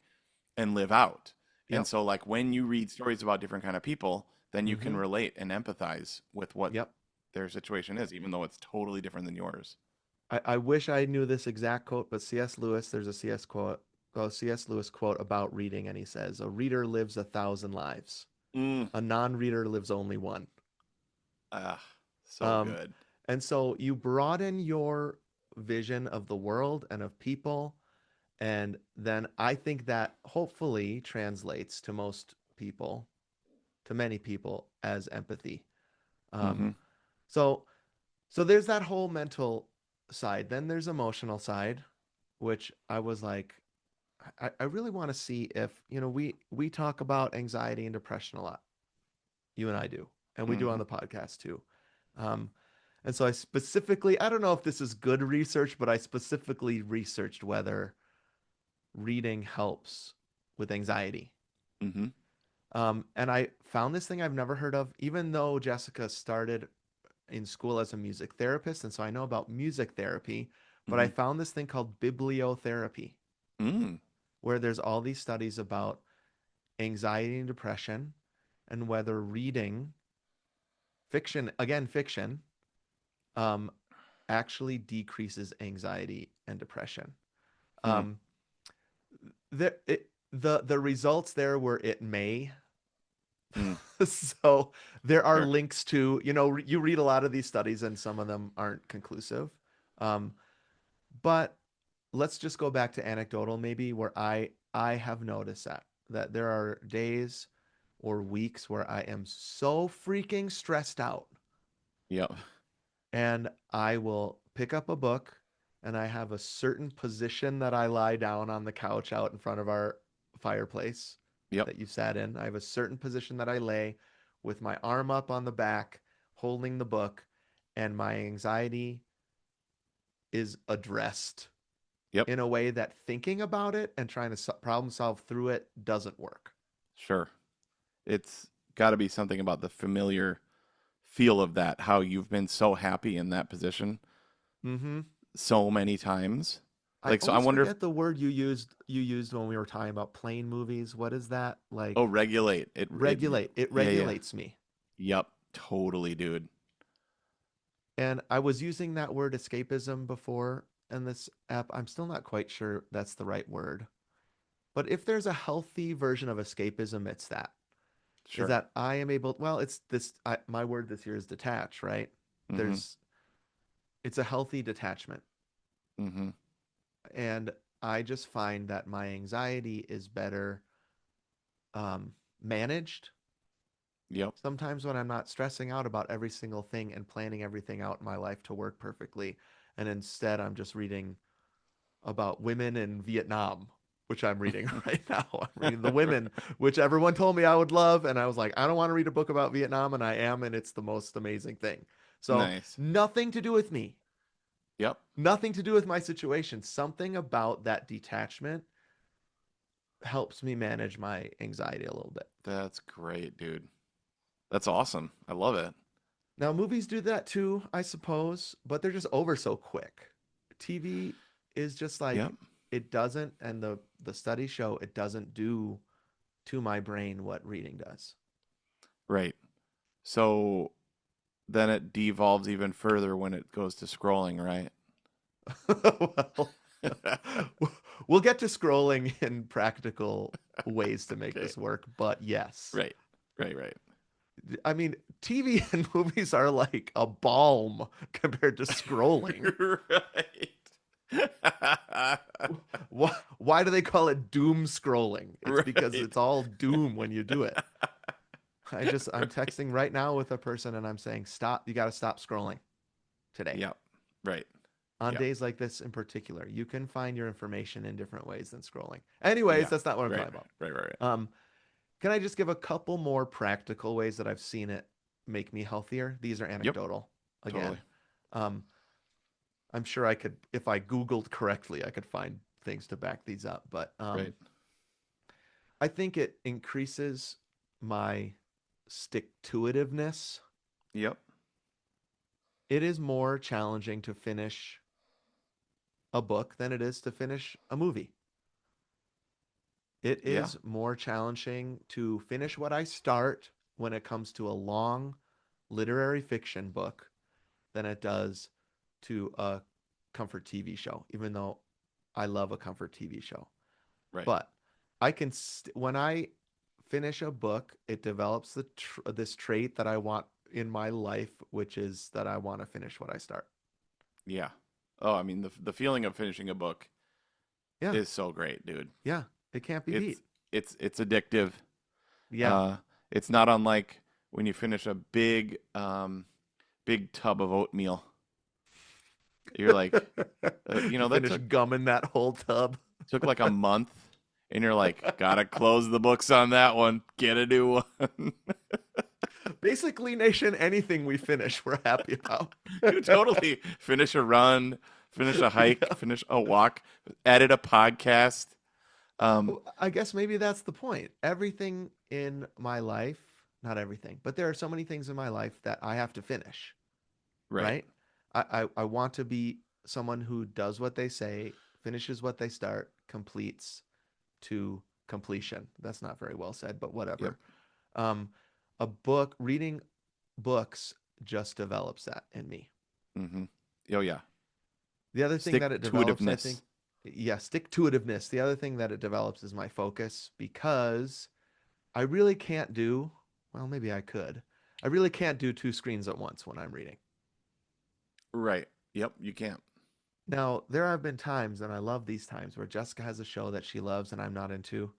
and live out. And Yep. so like when you read stories about different kind of people, then you can Mm-hmm. relate and empathize with what Yep. their situation is, even though it's totally different than yours. I wish I knew this exact quote, but C.S. Lewis, there's a C.S. Lewis quote about reading, and he says, "A reader lives 1,000 lives. Mm. A non-reader lives only one." Ah, so Um, good. and so you broaden your vision of the world and of people, and then I think that hopefully translates to most people, to many people, as empathy. Mm-hmm. Um, so so there's that whole mental side. Then there's emotional side, which I was like, I really want to see if, we talk about anxiety and depression a lot. You and I do, and we do Mm-hmm. on the podcast too. Um, and so I don't know if this is good research, but I specifically researched whether reading helps with anxiety. Mm-hmm. And I found this thing I've never heard of, even though Jessica started in school as a music therapist. And so I know about music therapy, but I Mm-hmm. found this thing called bibliotherapy, Mm. where there's all these studies about anxiety and depression and whether reading fiction, again, fiction, um, actually decreases anxiety and depression. Mm. Um, the results there were it may. Mm. So there are Sure. links to, you read a lot of these studies and some of them aren't conclusive. Um, but let's just go back to anecdotal maybe where I have noticed that there are days or weeks where I am so freaking stressed out Yep. and I will pick up a book and I have a certain position that I lie down on the couch out in front of our fireplace Yep. that you sat in. I have a certain position that I lay with my arm up on the back, holding the book, and my anxiety is addressed Yep. in a way that thinking about it and trying to problem solve through it doesn't work. Sure. It's got to be something about the familiar feel of that, how you've been so happy in that position Mm-hmm. so many times. I Like, so I always wonder if, forget the word you used when we were talking about plane movies. What is that? oh, Like regulate. regulate. It Yeah, yeah. regulates me. Yep. Totally, dude. And I was using that word escapism before in this app. I'm still not quite sure that's the right word. But if there's a healthy version of escapism, it's that. Is Sure. that I am able, well, it's this, my word this year is detach, right? Mm-hmm. There's, it's a healthy detachment. Mm-hmm. And I just find that my anxiety is better managed. Yep. Sometimes when I'm not stressing out about every single thing and planning everything out in my life to work perfectly, and instead I'm just reading about women in Vietnam, which I'm reading right now. I'm reading The Women, Right. which everyone told me I would love, and I was like, I don't want to read a book about Vietnam, and I am, and it's the most amazing thing. So Nice. nothing to do with me, Yep. nothing to do with my situation. Something about that detachment helps me manage my anxiety a little bit. That's great, dude. That's awesome. I love it. Now, movies do that too, I suppose, but they're just over so quick. TV is just like Yep. it doesn't, and the studies show it doesn't do to my brain what reading does. Right. So then it devolves even further when it goes to scrolling, right? Well, we'll get to scrolling in practical ways to make Okay. this work, but yes. Right. Right, right. I mean, TV and movies are like a balm compared to scrolling. Right. Why do they call it doom scrolling? It's because Right. it's all doom when you do it. I'm texting right now with a person and I'm saying, stop, you got to stop scrolling today. Yep. Right. On Yep. days like this in particular, you can find your information in different ways than scrolling. Anyways, Yeah. that's not what I'm Right. talking about. Right. Right. Right. Um, can I just give a couple more practical ways that I've seen it make me healthier? These are Yep. anecdotal Totally. again. Um, I'm sure I could, if I Googled correctly, I could find things to back these up. But Right. I think it increases my stick to itiveness. Yep. It is more challenging to finish a book than it is to finish a movie. It Yeah. is more challenging to finish what I start when it comes to a long literary fiction book than it does to a comfort TV show, even though I love a comfort TV show. Right. But I can, when I finish a book, it develops this trait that I want in my life, which is that I want to finish what I start. Yeah. Oh, I mean the feeling of finishing a book Yeah, is so great, dude. yeah, it can't be It's beat. it's addictive. Yeah. Uh, it's not unlike when you finish a big tub of oatmeal. You're like, You that finish gumming that whole tub. took like a month, and you're like, gotta close the books on that one. Get a new one. Basically, nation, anything we finish, we're happy about. You totally finish a run, finish a hike, Yeah. finish a walk, edit a podcast. Um, Well, I guess maybe that's the point. Everything in my life, not everything, but there are so many things in my life that I have to finish, right. right? I want to be someone who does what they say, finishes what they start, completes to completion. That's not very well said, but Yep. whatever. Um, a book, reading books just develops that in me. Mm-hmm. Oh yeah. The other thing Stick that it to develops, I think, itiveness. yeah, stick to itiveness. The other thing that it develops is my focus because I really can't do, well, maybe I could. I really can't do two screens at once when I'm reading. Right. Yep. You can't. Now, there have been times, and I love these times, where Jessica has a show that she loves and I'm not into.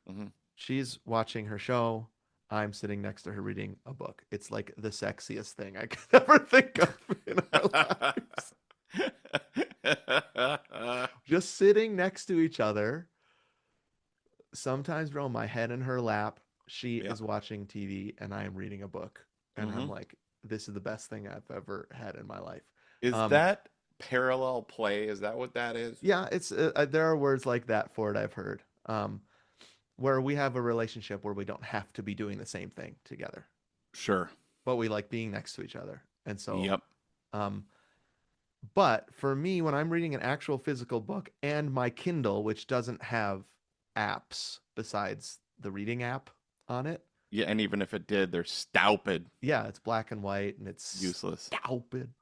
Mm-hmm. She's watching her show. I'm sitting next to her reading a book. It's like the sexiest thing I could ever think of in our lives. Just sitting next to each other, sometimes throw my head in her lap. She Yeah. is watching TV and I am reading a book. And Mm-hmm. I'm like, this is the best thing I've ever had in my life. Is Um, that parallel play. Is that what that is? Yeah, it's there are words like that for it I've heard. Where we have a relationship where we don't have to be doing the same thing together, Sure. but we like being next to each other. And so, Yep. um, but for me, when I'm reading an actual physical book and my Kindle, which doesn't have apps besides the reading app on it, Yeah, and even if it did, they're stupid, yeah, it's black and white and it's useless. stupid.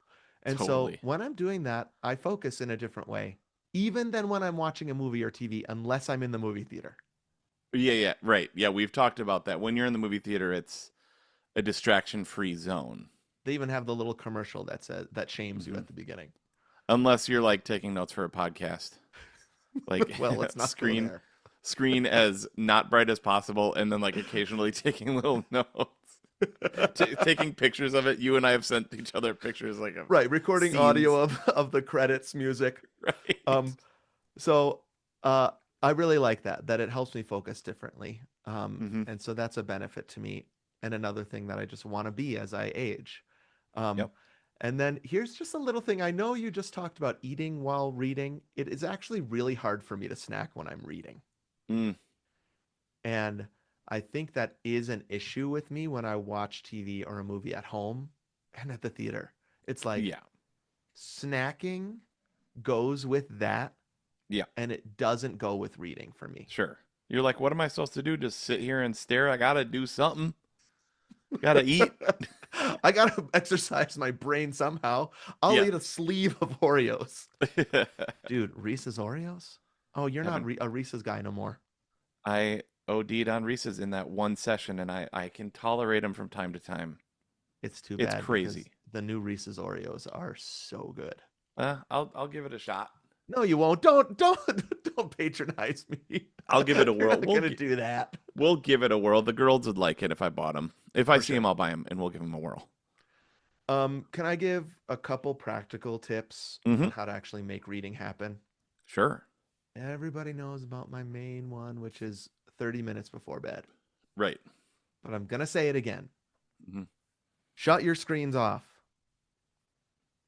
And so Totally. when I'm doing that, I focus in a different way, even than when I'm watching a movie or TV, unless I'm in the movie theater. Yeah, yeah, right. Yeah, we've talked about that. When you're in the movie theater, it's a distraction-free zone. They even have the little commercial that says that shames you Hmm. at the beginning. Unless you're like taking notes for a podcast. Like Well, let's not go screen there. screen as not bright as possible, and then like occasionally taking little notes. Taking pictures of it. You and I have sent each other pictures like of Right, recording scenes. audio of the credits music. Right. Um, so I really like that it helps me focus differently. Hmm. And so that's a benefit to me. And another thing that I just want to be as I age. Um, Yep. and then here's just a little thing. I know you just talked about eating while reading. It is actually really hard for me to snack when I'm reading. Mm, And I think that is an issue with me when I watch TV or a movie at home and at the theater. It's like yeah. snacking goes with that Yeah. and it doesn't go with reading for me. Sure. You're like, what am I supposed to do? Just sit here and stare? I gotta do something. Gotta eat. I gotta exercise my brain somehow. I'll Yeah. eat a sleeve of Oreos. Dude, Reese's Oreos? Oh, you're not Haven't a Reese's guy no more. I OD'd on Reese's in that one session, and I can tolerate them from time to time. It's too It's bad because crazy. the new Reese's Oreos are so good. I'll give it a shot. No, you won't. Don't patronize me. I'll give it a You're whirl. not gonna do that. We'll give it a whirl. The girls would like it if I bought them. If I For see sure. them, I'll buy them, and we'll give them a whirl. Can I give a couple practical tips Hmm. on how to actually make reading happen? Sure. Everybody knows about my main one, which is 30 minutes before bed. Right. But I'm gonna say it again. Hmm. Shut your screens off.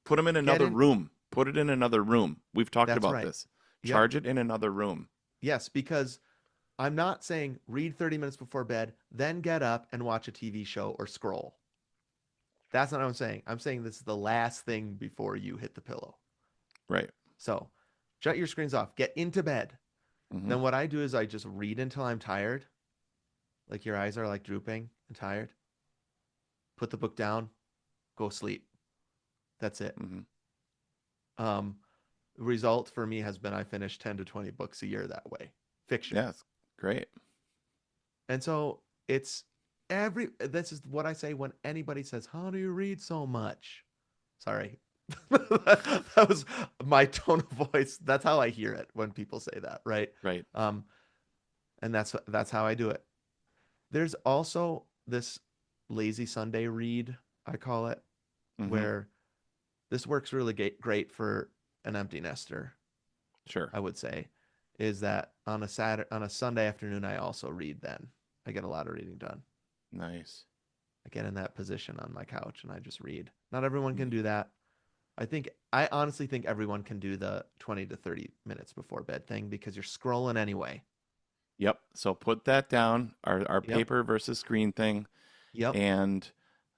Put them in Get another in. room. Put it in another room. We've talked That's about right. this. Yep. Charge it in another room. Yes, because I'm not saying read 30 minutes before bed, then get up and watch a TV show or scroll. That's not what I'm saying. I'm saying this is the last thing before you hit the pillow. Right. So shut your screens off. Get into bed. Hmm. Then what I do is I just read until I'm tired. Like your eyes are like drooping and tired. Put the book down. Go sleep. That's it. Hmm. Um, result for me has been I finish 10 to 20 books a year that way. Fiction. Yes. Great. And so this is what I say when anybody says, "How do you read so much?" Sorry. That was my tone of voice. That's how I hear it when people say that, right? Right. Um, and that's how I do it. There's also this lazy Sunday read, I call it, Hmm. where this works really great for an empty nester, Sure. I would say, is that on a Sunday afternoon I also read then. I get a lot of reading done. Nice. I get in that position on my couch and I just read. Not everyone can Mm. do that. I honestly think everyone can do the 20 to 30 minutes before bed thing because you're scrolling anyway. Yep. So put that down, our Yep. paper versus screen thing. Yep. And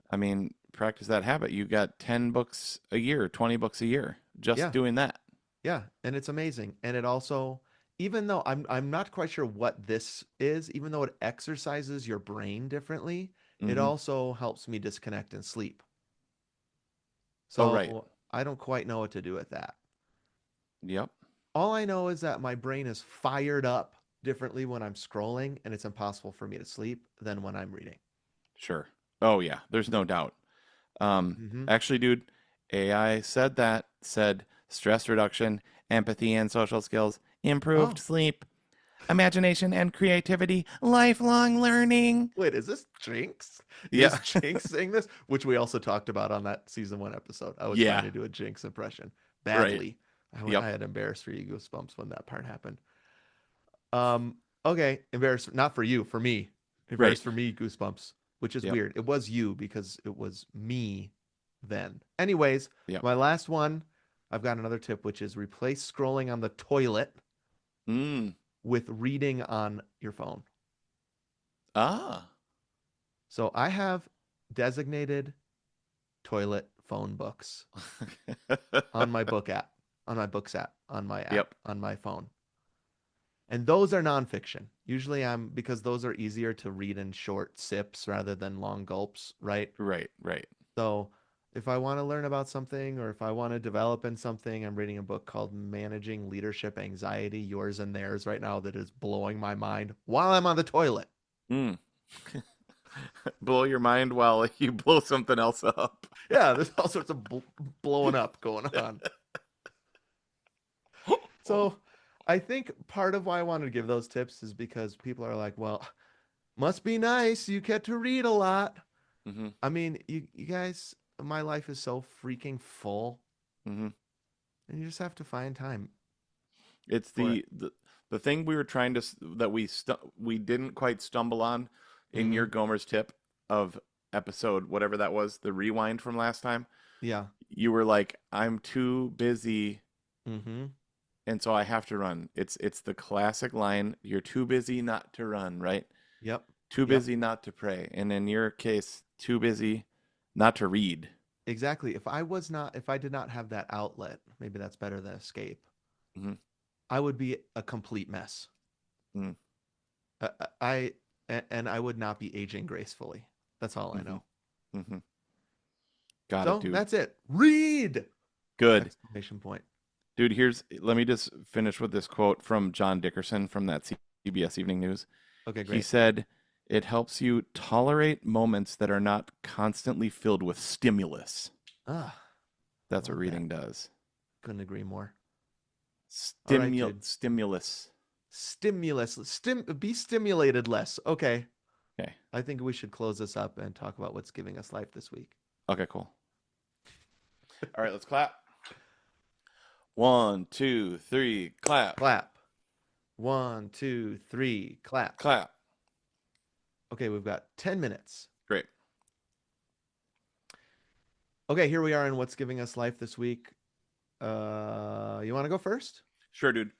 I mean, practice that habit. You got 10 books a year, 20 books a year just Yeah. doing that. Yeah, and it's amazing. And it also, even though I'm not quite sure what this is, even though it exercises your brain differently, it Hmm. also helps me disconnect and sleep. Oh, right. So I don't quite know what to do with that. Yep. All I know is that my brain is fired up differently when I'm scrolling, and it's impossible for me to sleep than when I'm reading. Sure. Oh, yeah. There's no doubt. Hmm. Actually, dude, AI said stress reduction, empathy and social skills, improved Oh, sleep, imagination and creativity, lifelong learning. wait, is this Jinx? Is Yeah. Jinx saying this? Which we also talked about on that season 1 episode. I was trying Yeah. to do a Jinx impression Right. badly. Yep. I had embarrassed for you goosebumps when that part happened. Okay, embarrassed not for you, for me. Right. Embarrassed for me, goosebumps, which is Yep. weird. It was you because it was me then. Anyways, Yep. my last one, I've got another tip, which is replace scrolling on the toilet Mm. with reading on your phone. Ah. So I have designated toilet phone books on my book app, on my books app, on my app, Yep. on my phone. And those are nonfiction. Usually because those are easier to read in short sips rather than long gulps, right? Right, right. So if I want to learn about something or if I want to develop in something, I'm reading a book called Managing Leadership Anxiety, Yours and Theirs right now that is blowing my mind while I'm on the toilet. Mm. Blow your mind while you blow something else up. Yeah, there's all sorts of blowing up going on. So I think part of why I wanted to give those tips is because people are like, well, must be nice. You get to read a lot. Mm-hmm. I mean, you guys, my life is so freaking full, Mm-hmm. and you just have to find time It's for it. the thing we were trying to that we didn't quite stumble on in Mm-hmm. your Gomer's tip of episode whatever that was, the rewind from last time. Yeah. You were like, "I'm too busy, Mm-hmm. and so I have to run." It's the classic line, "You're too busy not to run," right? Yep. Too Yep. busy not to pray, and in your case, too busy not to read. Exactly. If I did not have that outlet, maybe that's better than escape, Mm-hmm. I would be a complete mess. And I would not be aging gracefully. That's all I Mm-hmm. know. Mm-hmm. Got it, So dude. that's it. Read! Good. Exclamation point. Dude, let me just finish with this quote from John Dickerson from that CBS Evening News. Okay, He great. said, "It helps you tolerate moments that are not constantly filled with stimulus." Ah, I That's what love that. reading does. Couldn't agree more. All right, dude. Stimulus. Stimulus. Be stimulated less. Okay. Okay. I think we should close this up and talk about what's giving us life this week. Okay, cool. All right, let's clap. 1, 2, 3, clap. Clap. 1, 2, 3, clap. Clap. Okay, we've got 10 minutes. Great. Okay, here we are in what's giving us life this week. You want to go first? Sure, dude.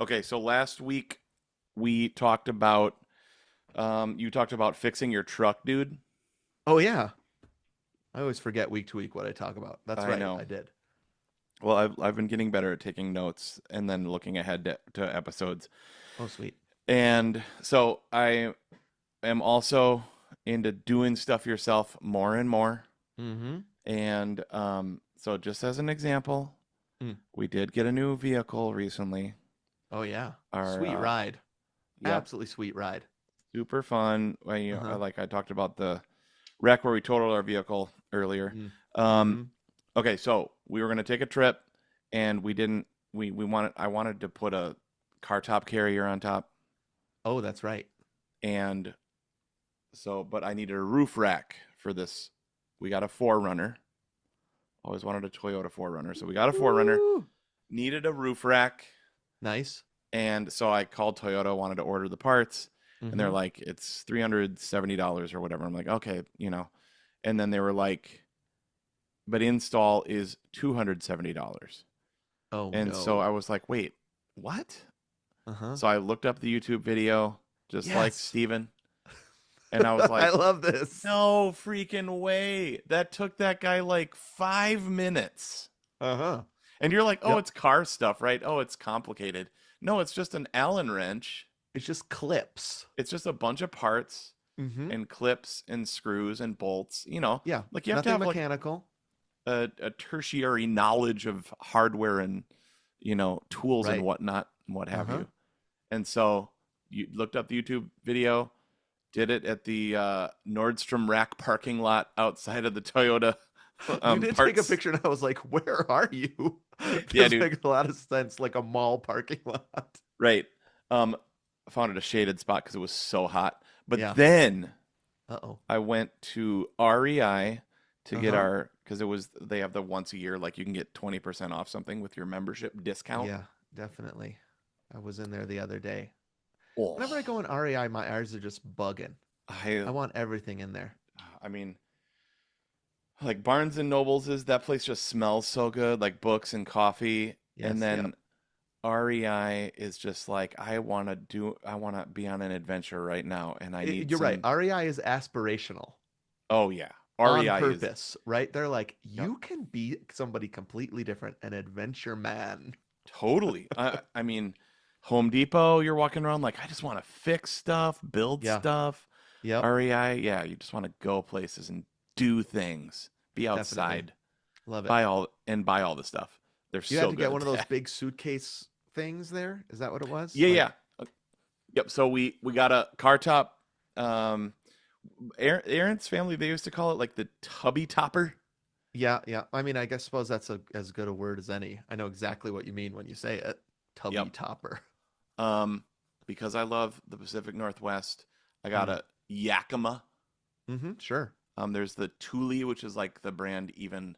Okay, so last week we talked about you talked about fixing your truck, dude. Oh yeah. I always forget week to week what I talk about. That's I right. know. I did. Well, I've been getting better at taking notes and then looking ahead to episodes. Oh sweet. And so I am also into doing stuff yourself more and more. Mm-hmm. And so just as an example, Mm. we did get a new vehicle recently. Oh yeah. Our Sweet ride. yep, Absolutely sweet ride. super fun. Uh-huh. Like I talked about the wreck where we totaled our vehicle earlier. Mm. Um, Mm-hmm. okay, so we were gonna take a trip, and we didn't. We wanted. I wanted to put a car top carrier on top, Oh, that's right. and so but I needed a roof rack for this. We got a 4Runner. Always wanted a Toyota 4Runner, so we got a 4Runner. Woo! Needed a roof rack, Nice. and so I called Toyota. Wanted to order the parts, and they're Mm-hmm. like, "It's $370 or whatever." I'm like, "Okay, And then they were like, "But install is $270." Oh And so no. I was like, "Wait, what?" Uh-huh. So I looked up the YouTube video, just like Yes. Steven, and I was I like, love this. "No freaking way. That took that guy like 5 minutes." Uh-huh. And you're like, "Oh, Yep. it's car stuff, right? Oh, it's complicated." No, it's just an Allen wrench. It's just clips. It's just a bunch of parts Mm-hmm. and clips and screws and bolts. Yeah. Like you have to Nothing have like mechanical. a tertiary knowledge of hardware and, tools and Right. whatnot and what have Uh-huh. you. And so you looked up the YouTube video, did it at the Nordstrom Rack parking lot outside of the Toyota You did take a parts. picture and I was like, where are you? Yeah, This dude. makes a lot of sense, like a mall parking lot. Right. I found it a shaded spot because it was so hot. But Yeah. then Uh-oh. I went to REI to get Uh-huh. because they have the once a year, like you can get 20% off something with your membership discount. Yeah, definitely. I was in there the other day. Oh, Whenever I go in REI, my eyes are just bugging. I I, want everything in there. I mean, Like Barnes and Nobles is that place just smells so good, like books and coffee. And Yes, yep. then REI is just like I want to be on an adventure right now and I need You're right. some. REI is aspirational Oh yeah. on REI is purpose, right? They're like, yep, you can be somebody completely different, an adventure man. totally. I mean, Home Depot, you're walking around like I just want to fix stuff, build Yeah, stuff. yep, REI, yeah, you just want to go places and do things, be definitely. outside, Love it. buy all the stuff. They're You had so to good get at one of those that. big suitcase things there. Is that what it was? Yeah, yeah. Like, Yep. So we got a car top. Um, Aaron's family, they used to call it like the tubby topper. yeah, yeah. I mean, I guess suppose that's as good a word as any. I know exactly what you mean when you say it. Tubby Yep. topper. Um, because I love the Pacific Northwest, I got Mm. a Yakima. Mm-hmm. Sure. There's the Thule, which is like the brand even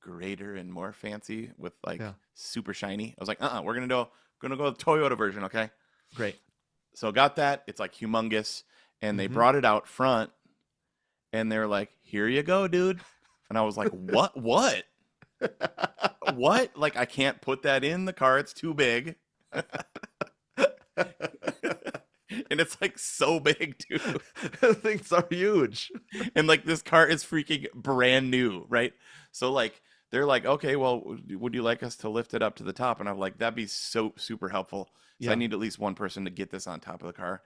greater and more fancy with like Yeah. super shiny. I was like, we're gonna go with the Toyota version, okay? Great. So got that. It's like humongous, and they Mm-hmm. brought it out front, and they're like, "Here you go, dude." And I was like, "What? What? What? Like I can't put that in the car. It's too big." And it's like so big too. Things are huge. And like this car is freaking brand new, right? So like they're like, okay, well, would you like us to lift it up to the top? And I'm like, that'd be so super helpful. So I Yeah. need at least one person to get this on top of the car.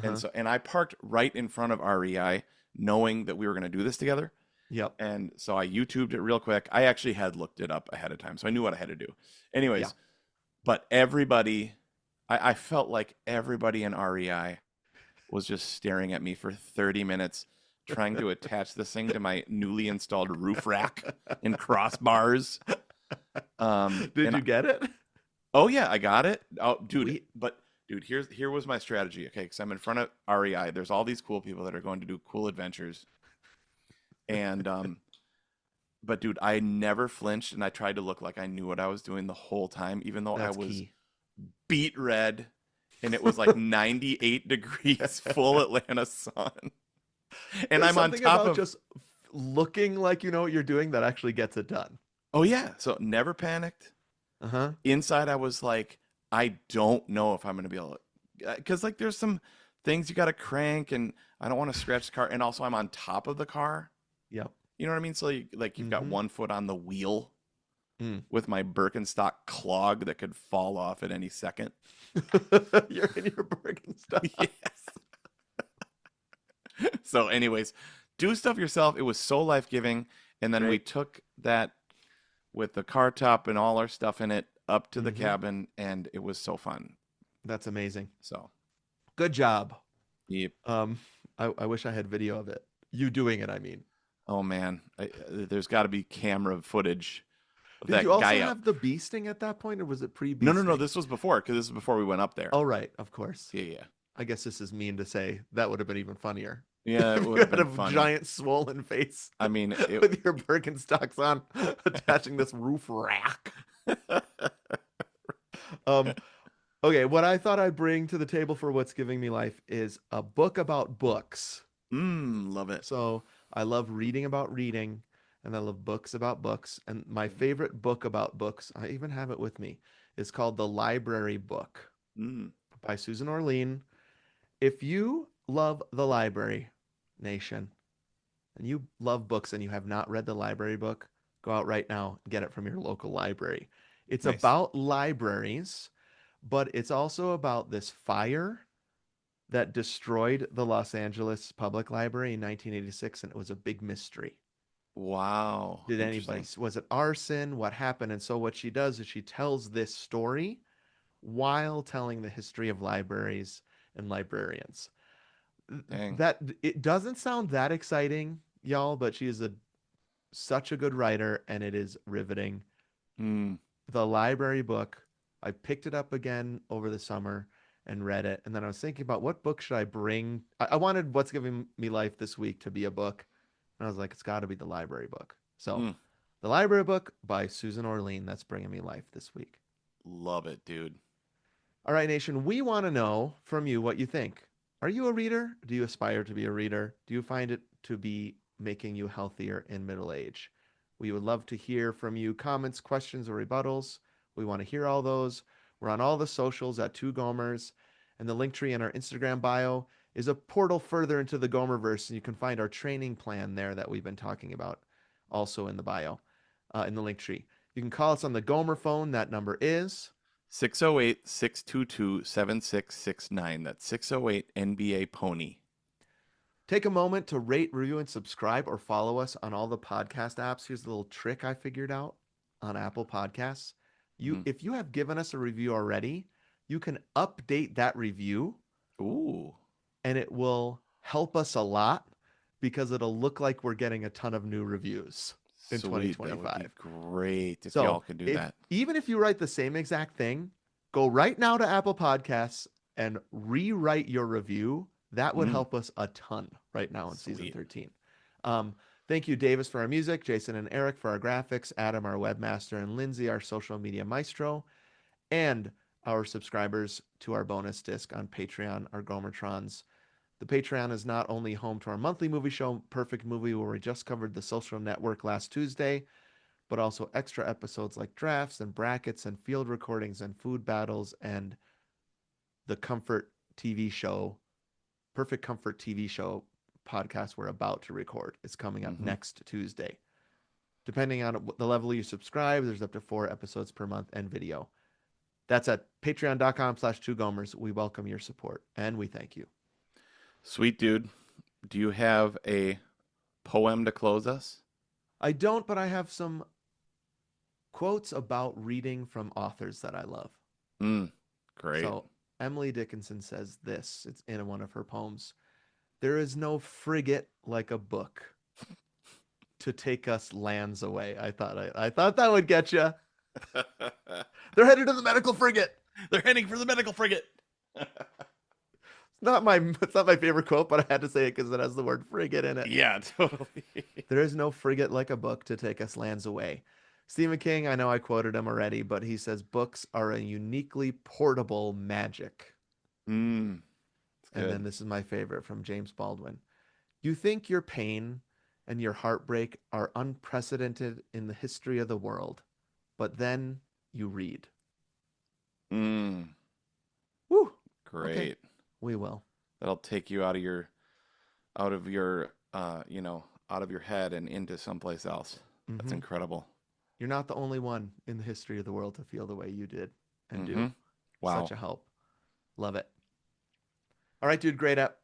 And Uh-huh. so and I parked right in front of REI, knowing that we were going to do this together. Yep. And so I YouTubed it real quick. I actually had looked it up ahead of time, so I knew what I had to do. Yeah. Anyways, but everybody, I felt like everybody in REI was just staring at me for 30 minutes trying to attach this thing to my newly installed roof rack and crossbars. Did And you get it? oh yeah, I got it. Oh, dude, Sweet. but dude, here was my strategy. Okay, because I'm in front of REI. There's all these cool people that are going to do cool adventures, and but dude, I never flinched, and I tried to look like I knew what I was doing the whole time, even though I That's was key. beat red, and it was like 98 degrees, full Atlanta sun, and There's I'm on something top about of. just looking like you know what you're doing that actually gets it done. Oh yeah, so never panicked. Uh-huh. Inside, I was like, I don't know if I'm gonna be able to, because like there's some things you got to crank, and I don't want to scratch the car, and also I'm on top of the car. Yep. You know what I mean? So like you've got Mm-hmm. one foot on the wheel Mm. with my Birkenstock clog that could fall off at any second. You're in your Birkenstock. Yes. So, anyways, do stuff yourself. It was so life giving, and then we Great. took that with the car top and all our stuff in it up to the Mm-hmm. cabin, and it was so fun. That's amazing. So, Good job. yep. Um, I wish I had video of it. You doing it, I mean. Oh man, there's got to be camera footage of Did you that also guy out. have the beasting at that point, or was it No, no, no. pre-beasting? This was before, because this is before we went up there. Oh, right, of course. Yeah, yeah, I guess this is mean to say. That would have been even funnier. yeah. It If would you have had been a funny. giant swollen face I mean, with your Birkenstocks on, attaching this roof rack. Um, okay, what I thought I'd bring to the table for what's giving me life is a book about books. love it. So I love reading about reading, and I love books about books. And my favorite book about books, I even have it with me, is called The Library Book Mm, by Susan Orlean. If you love the library, nation, and you love books and you have not read the library book, go out right now and get it from your local library. It's nice. about libraries, but it's also about this fire that destroyed the Los Angeles Public Library in 1986, and it was a big mystery. Wow, Did anybody, interesting. was it arson? What happened? And so what she does is she tells this story while telling the history of libraries and librarians. Dang. That it doesn't sound that exciting, y'all, but she is a such a good writer and it is riveting. Mm, The library book, I picked it up again over the summer and read it. And then I was thinking about what book should I bring? I wanted What's Giving Me Life this week to be a book. And I was like, it's got to be the library book. So, mm, the library book by Susan Orlean, that's bringing me life this week. love it, dude. All right, Nation, we want to know from you what you think. Are you a reader? Do you aspire to be a reader? Do you find it to be making you healthier in middle age. We would love to hear from you comments, questions, or rebuttals. We want to hear all those. We're on all the socials at Two Gomers, and the link tree in our Instagram bio is a portal further into the Gomerverse, and you can find our training plan there that we've been talking about also in the bio, in the link tree. You can call us on the Gomer phone. That number is 608-622-7669. That's 608 NBA Pony. Take a moment to rate, review, and subscribe or follow us on all the podcast apps. Here's a little trick I figured out on Apple Podcasts. If you have given us a review already, you can update that review. Ooh. And it will help us a lot because it'll look like we're getting a ton of new reviews in Sweet. 2025. That would be great if So y'all could do that. Even if you write the same exact thing, go right now to Apple Podcasts and rewrite your review. That would help us a ton right now in season 13. Thank you, Davis, for our music, Jason and Eric for our graphics, Adam, our webmaster, and Lindsay, our social media maestro, and our subscribers to our bonus disc on Patreon, our Gomertrons. The Patreon is not only home to our monthly movie show, Perfect Movie, where we just covered The Social Network last Tuesday, but also extra episodes like drafts and brackets and field recordings and food battles and the Comfort TV show, Perfect Comfort TV show podcast we're about to record. It's coming up next Tuesday. Depending on the level you subscribe, there's up to 4 episodes per month and video. That's at patreon.com/2gomers. We welcome your support and we thank you. Sweet, dude. Do you have a poem to close us? I don't, but I have some quotes about reading from authors that I love. Great. So Emily Dickinson says this. It's in one of her poems. There is no frigate like a book to take us lands away. I thought that would get you. They're headed to the medical frigate. They're heading for the medical frigate. It's not my favorite quote, but I had to say it because it has the word frigate in it. Yeah, totally. There is no frigate like a book to take us lands away. Stephen King, I know I quoted him already, but he says books are a uniquely portable magic. And then this is my favorite from James Baldwin. You think your pain and your heartbreak are unprecedented in the history of the world, but then you read. Woo! Great. Okay. We will. That'll take you out of your out of your head and into someplace else. That's incredible. You're not the only one in the history of the world to feel the way you did and do. Wow. Such a help. Love it. All right, dude. Great app.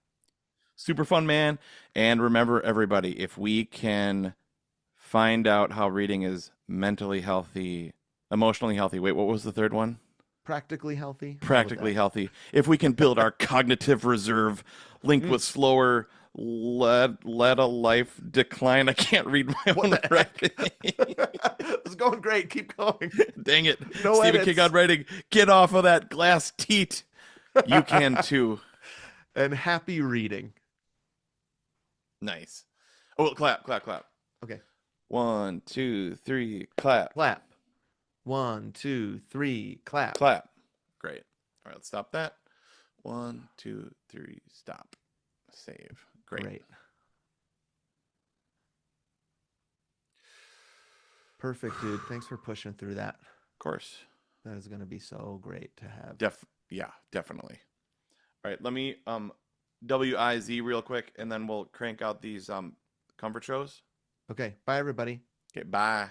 Super fun, man. And remember, everybody, if we can find out how reading is mentally healthy, emotionally healthy. Wait, what was the third one? Practically healthy. Practically healthy. If we can build our cognitive reserve linked with slower let a life decline. I can't read my own writing. It's going great. Keep going. Dang it. No Stephen edits. King on writing. Get off of that glass teat. You can too. And happy reading. Nice. Oh, clap. Okay. 1, 2, 3, clap. Clap. 1, 2, 3, clap. Clap. Great. All right, let's stop that. 1, 2, 3, stop. Save. Great. Perfect, dude. Thanks for pushing through that. Of course. That is going to be so great to have. Yeah, definitely. All right, let me WIZ real quick, and then we'll crank out these comfort shows. Okay. Bye, everybody. Okay, bye.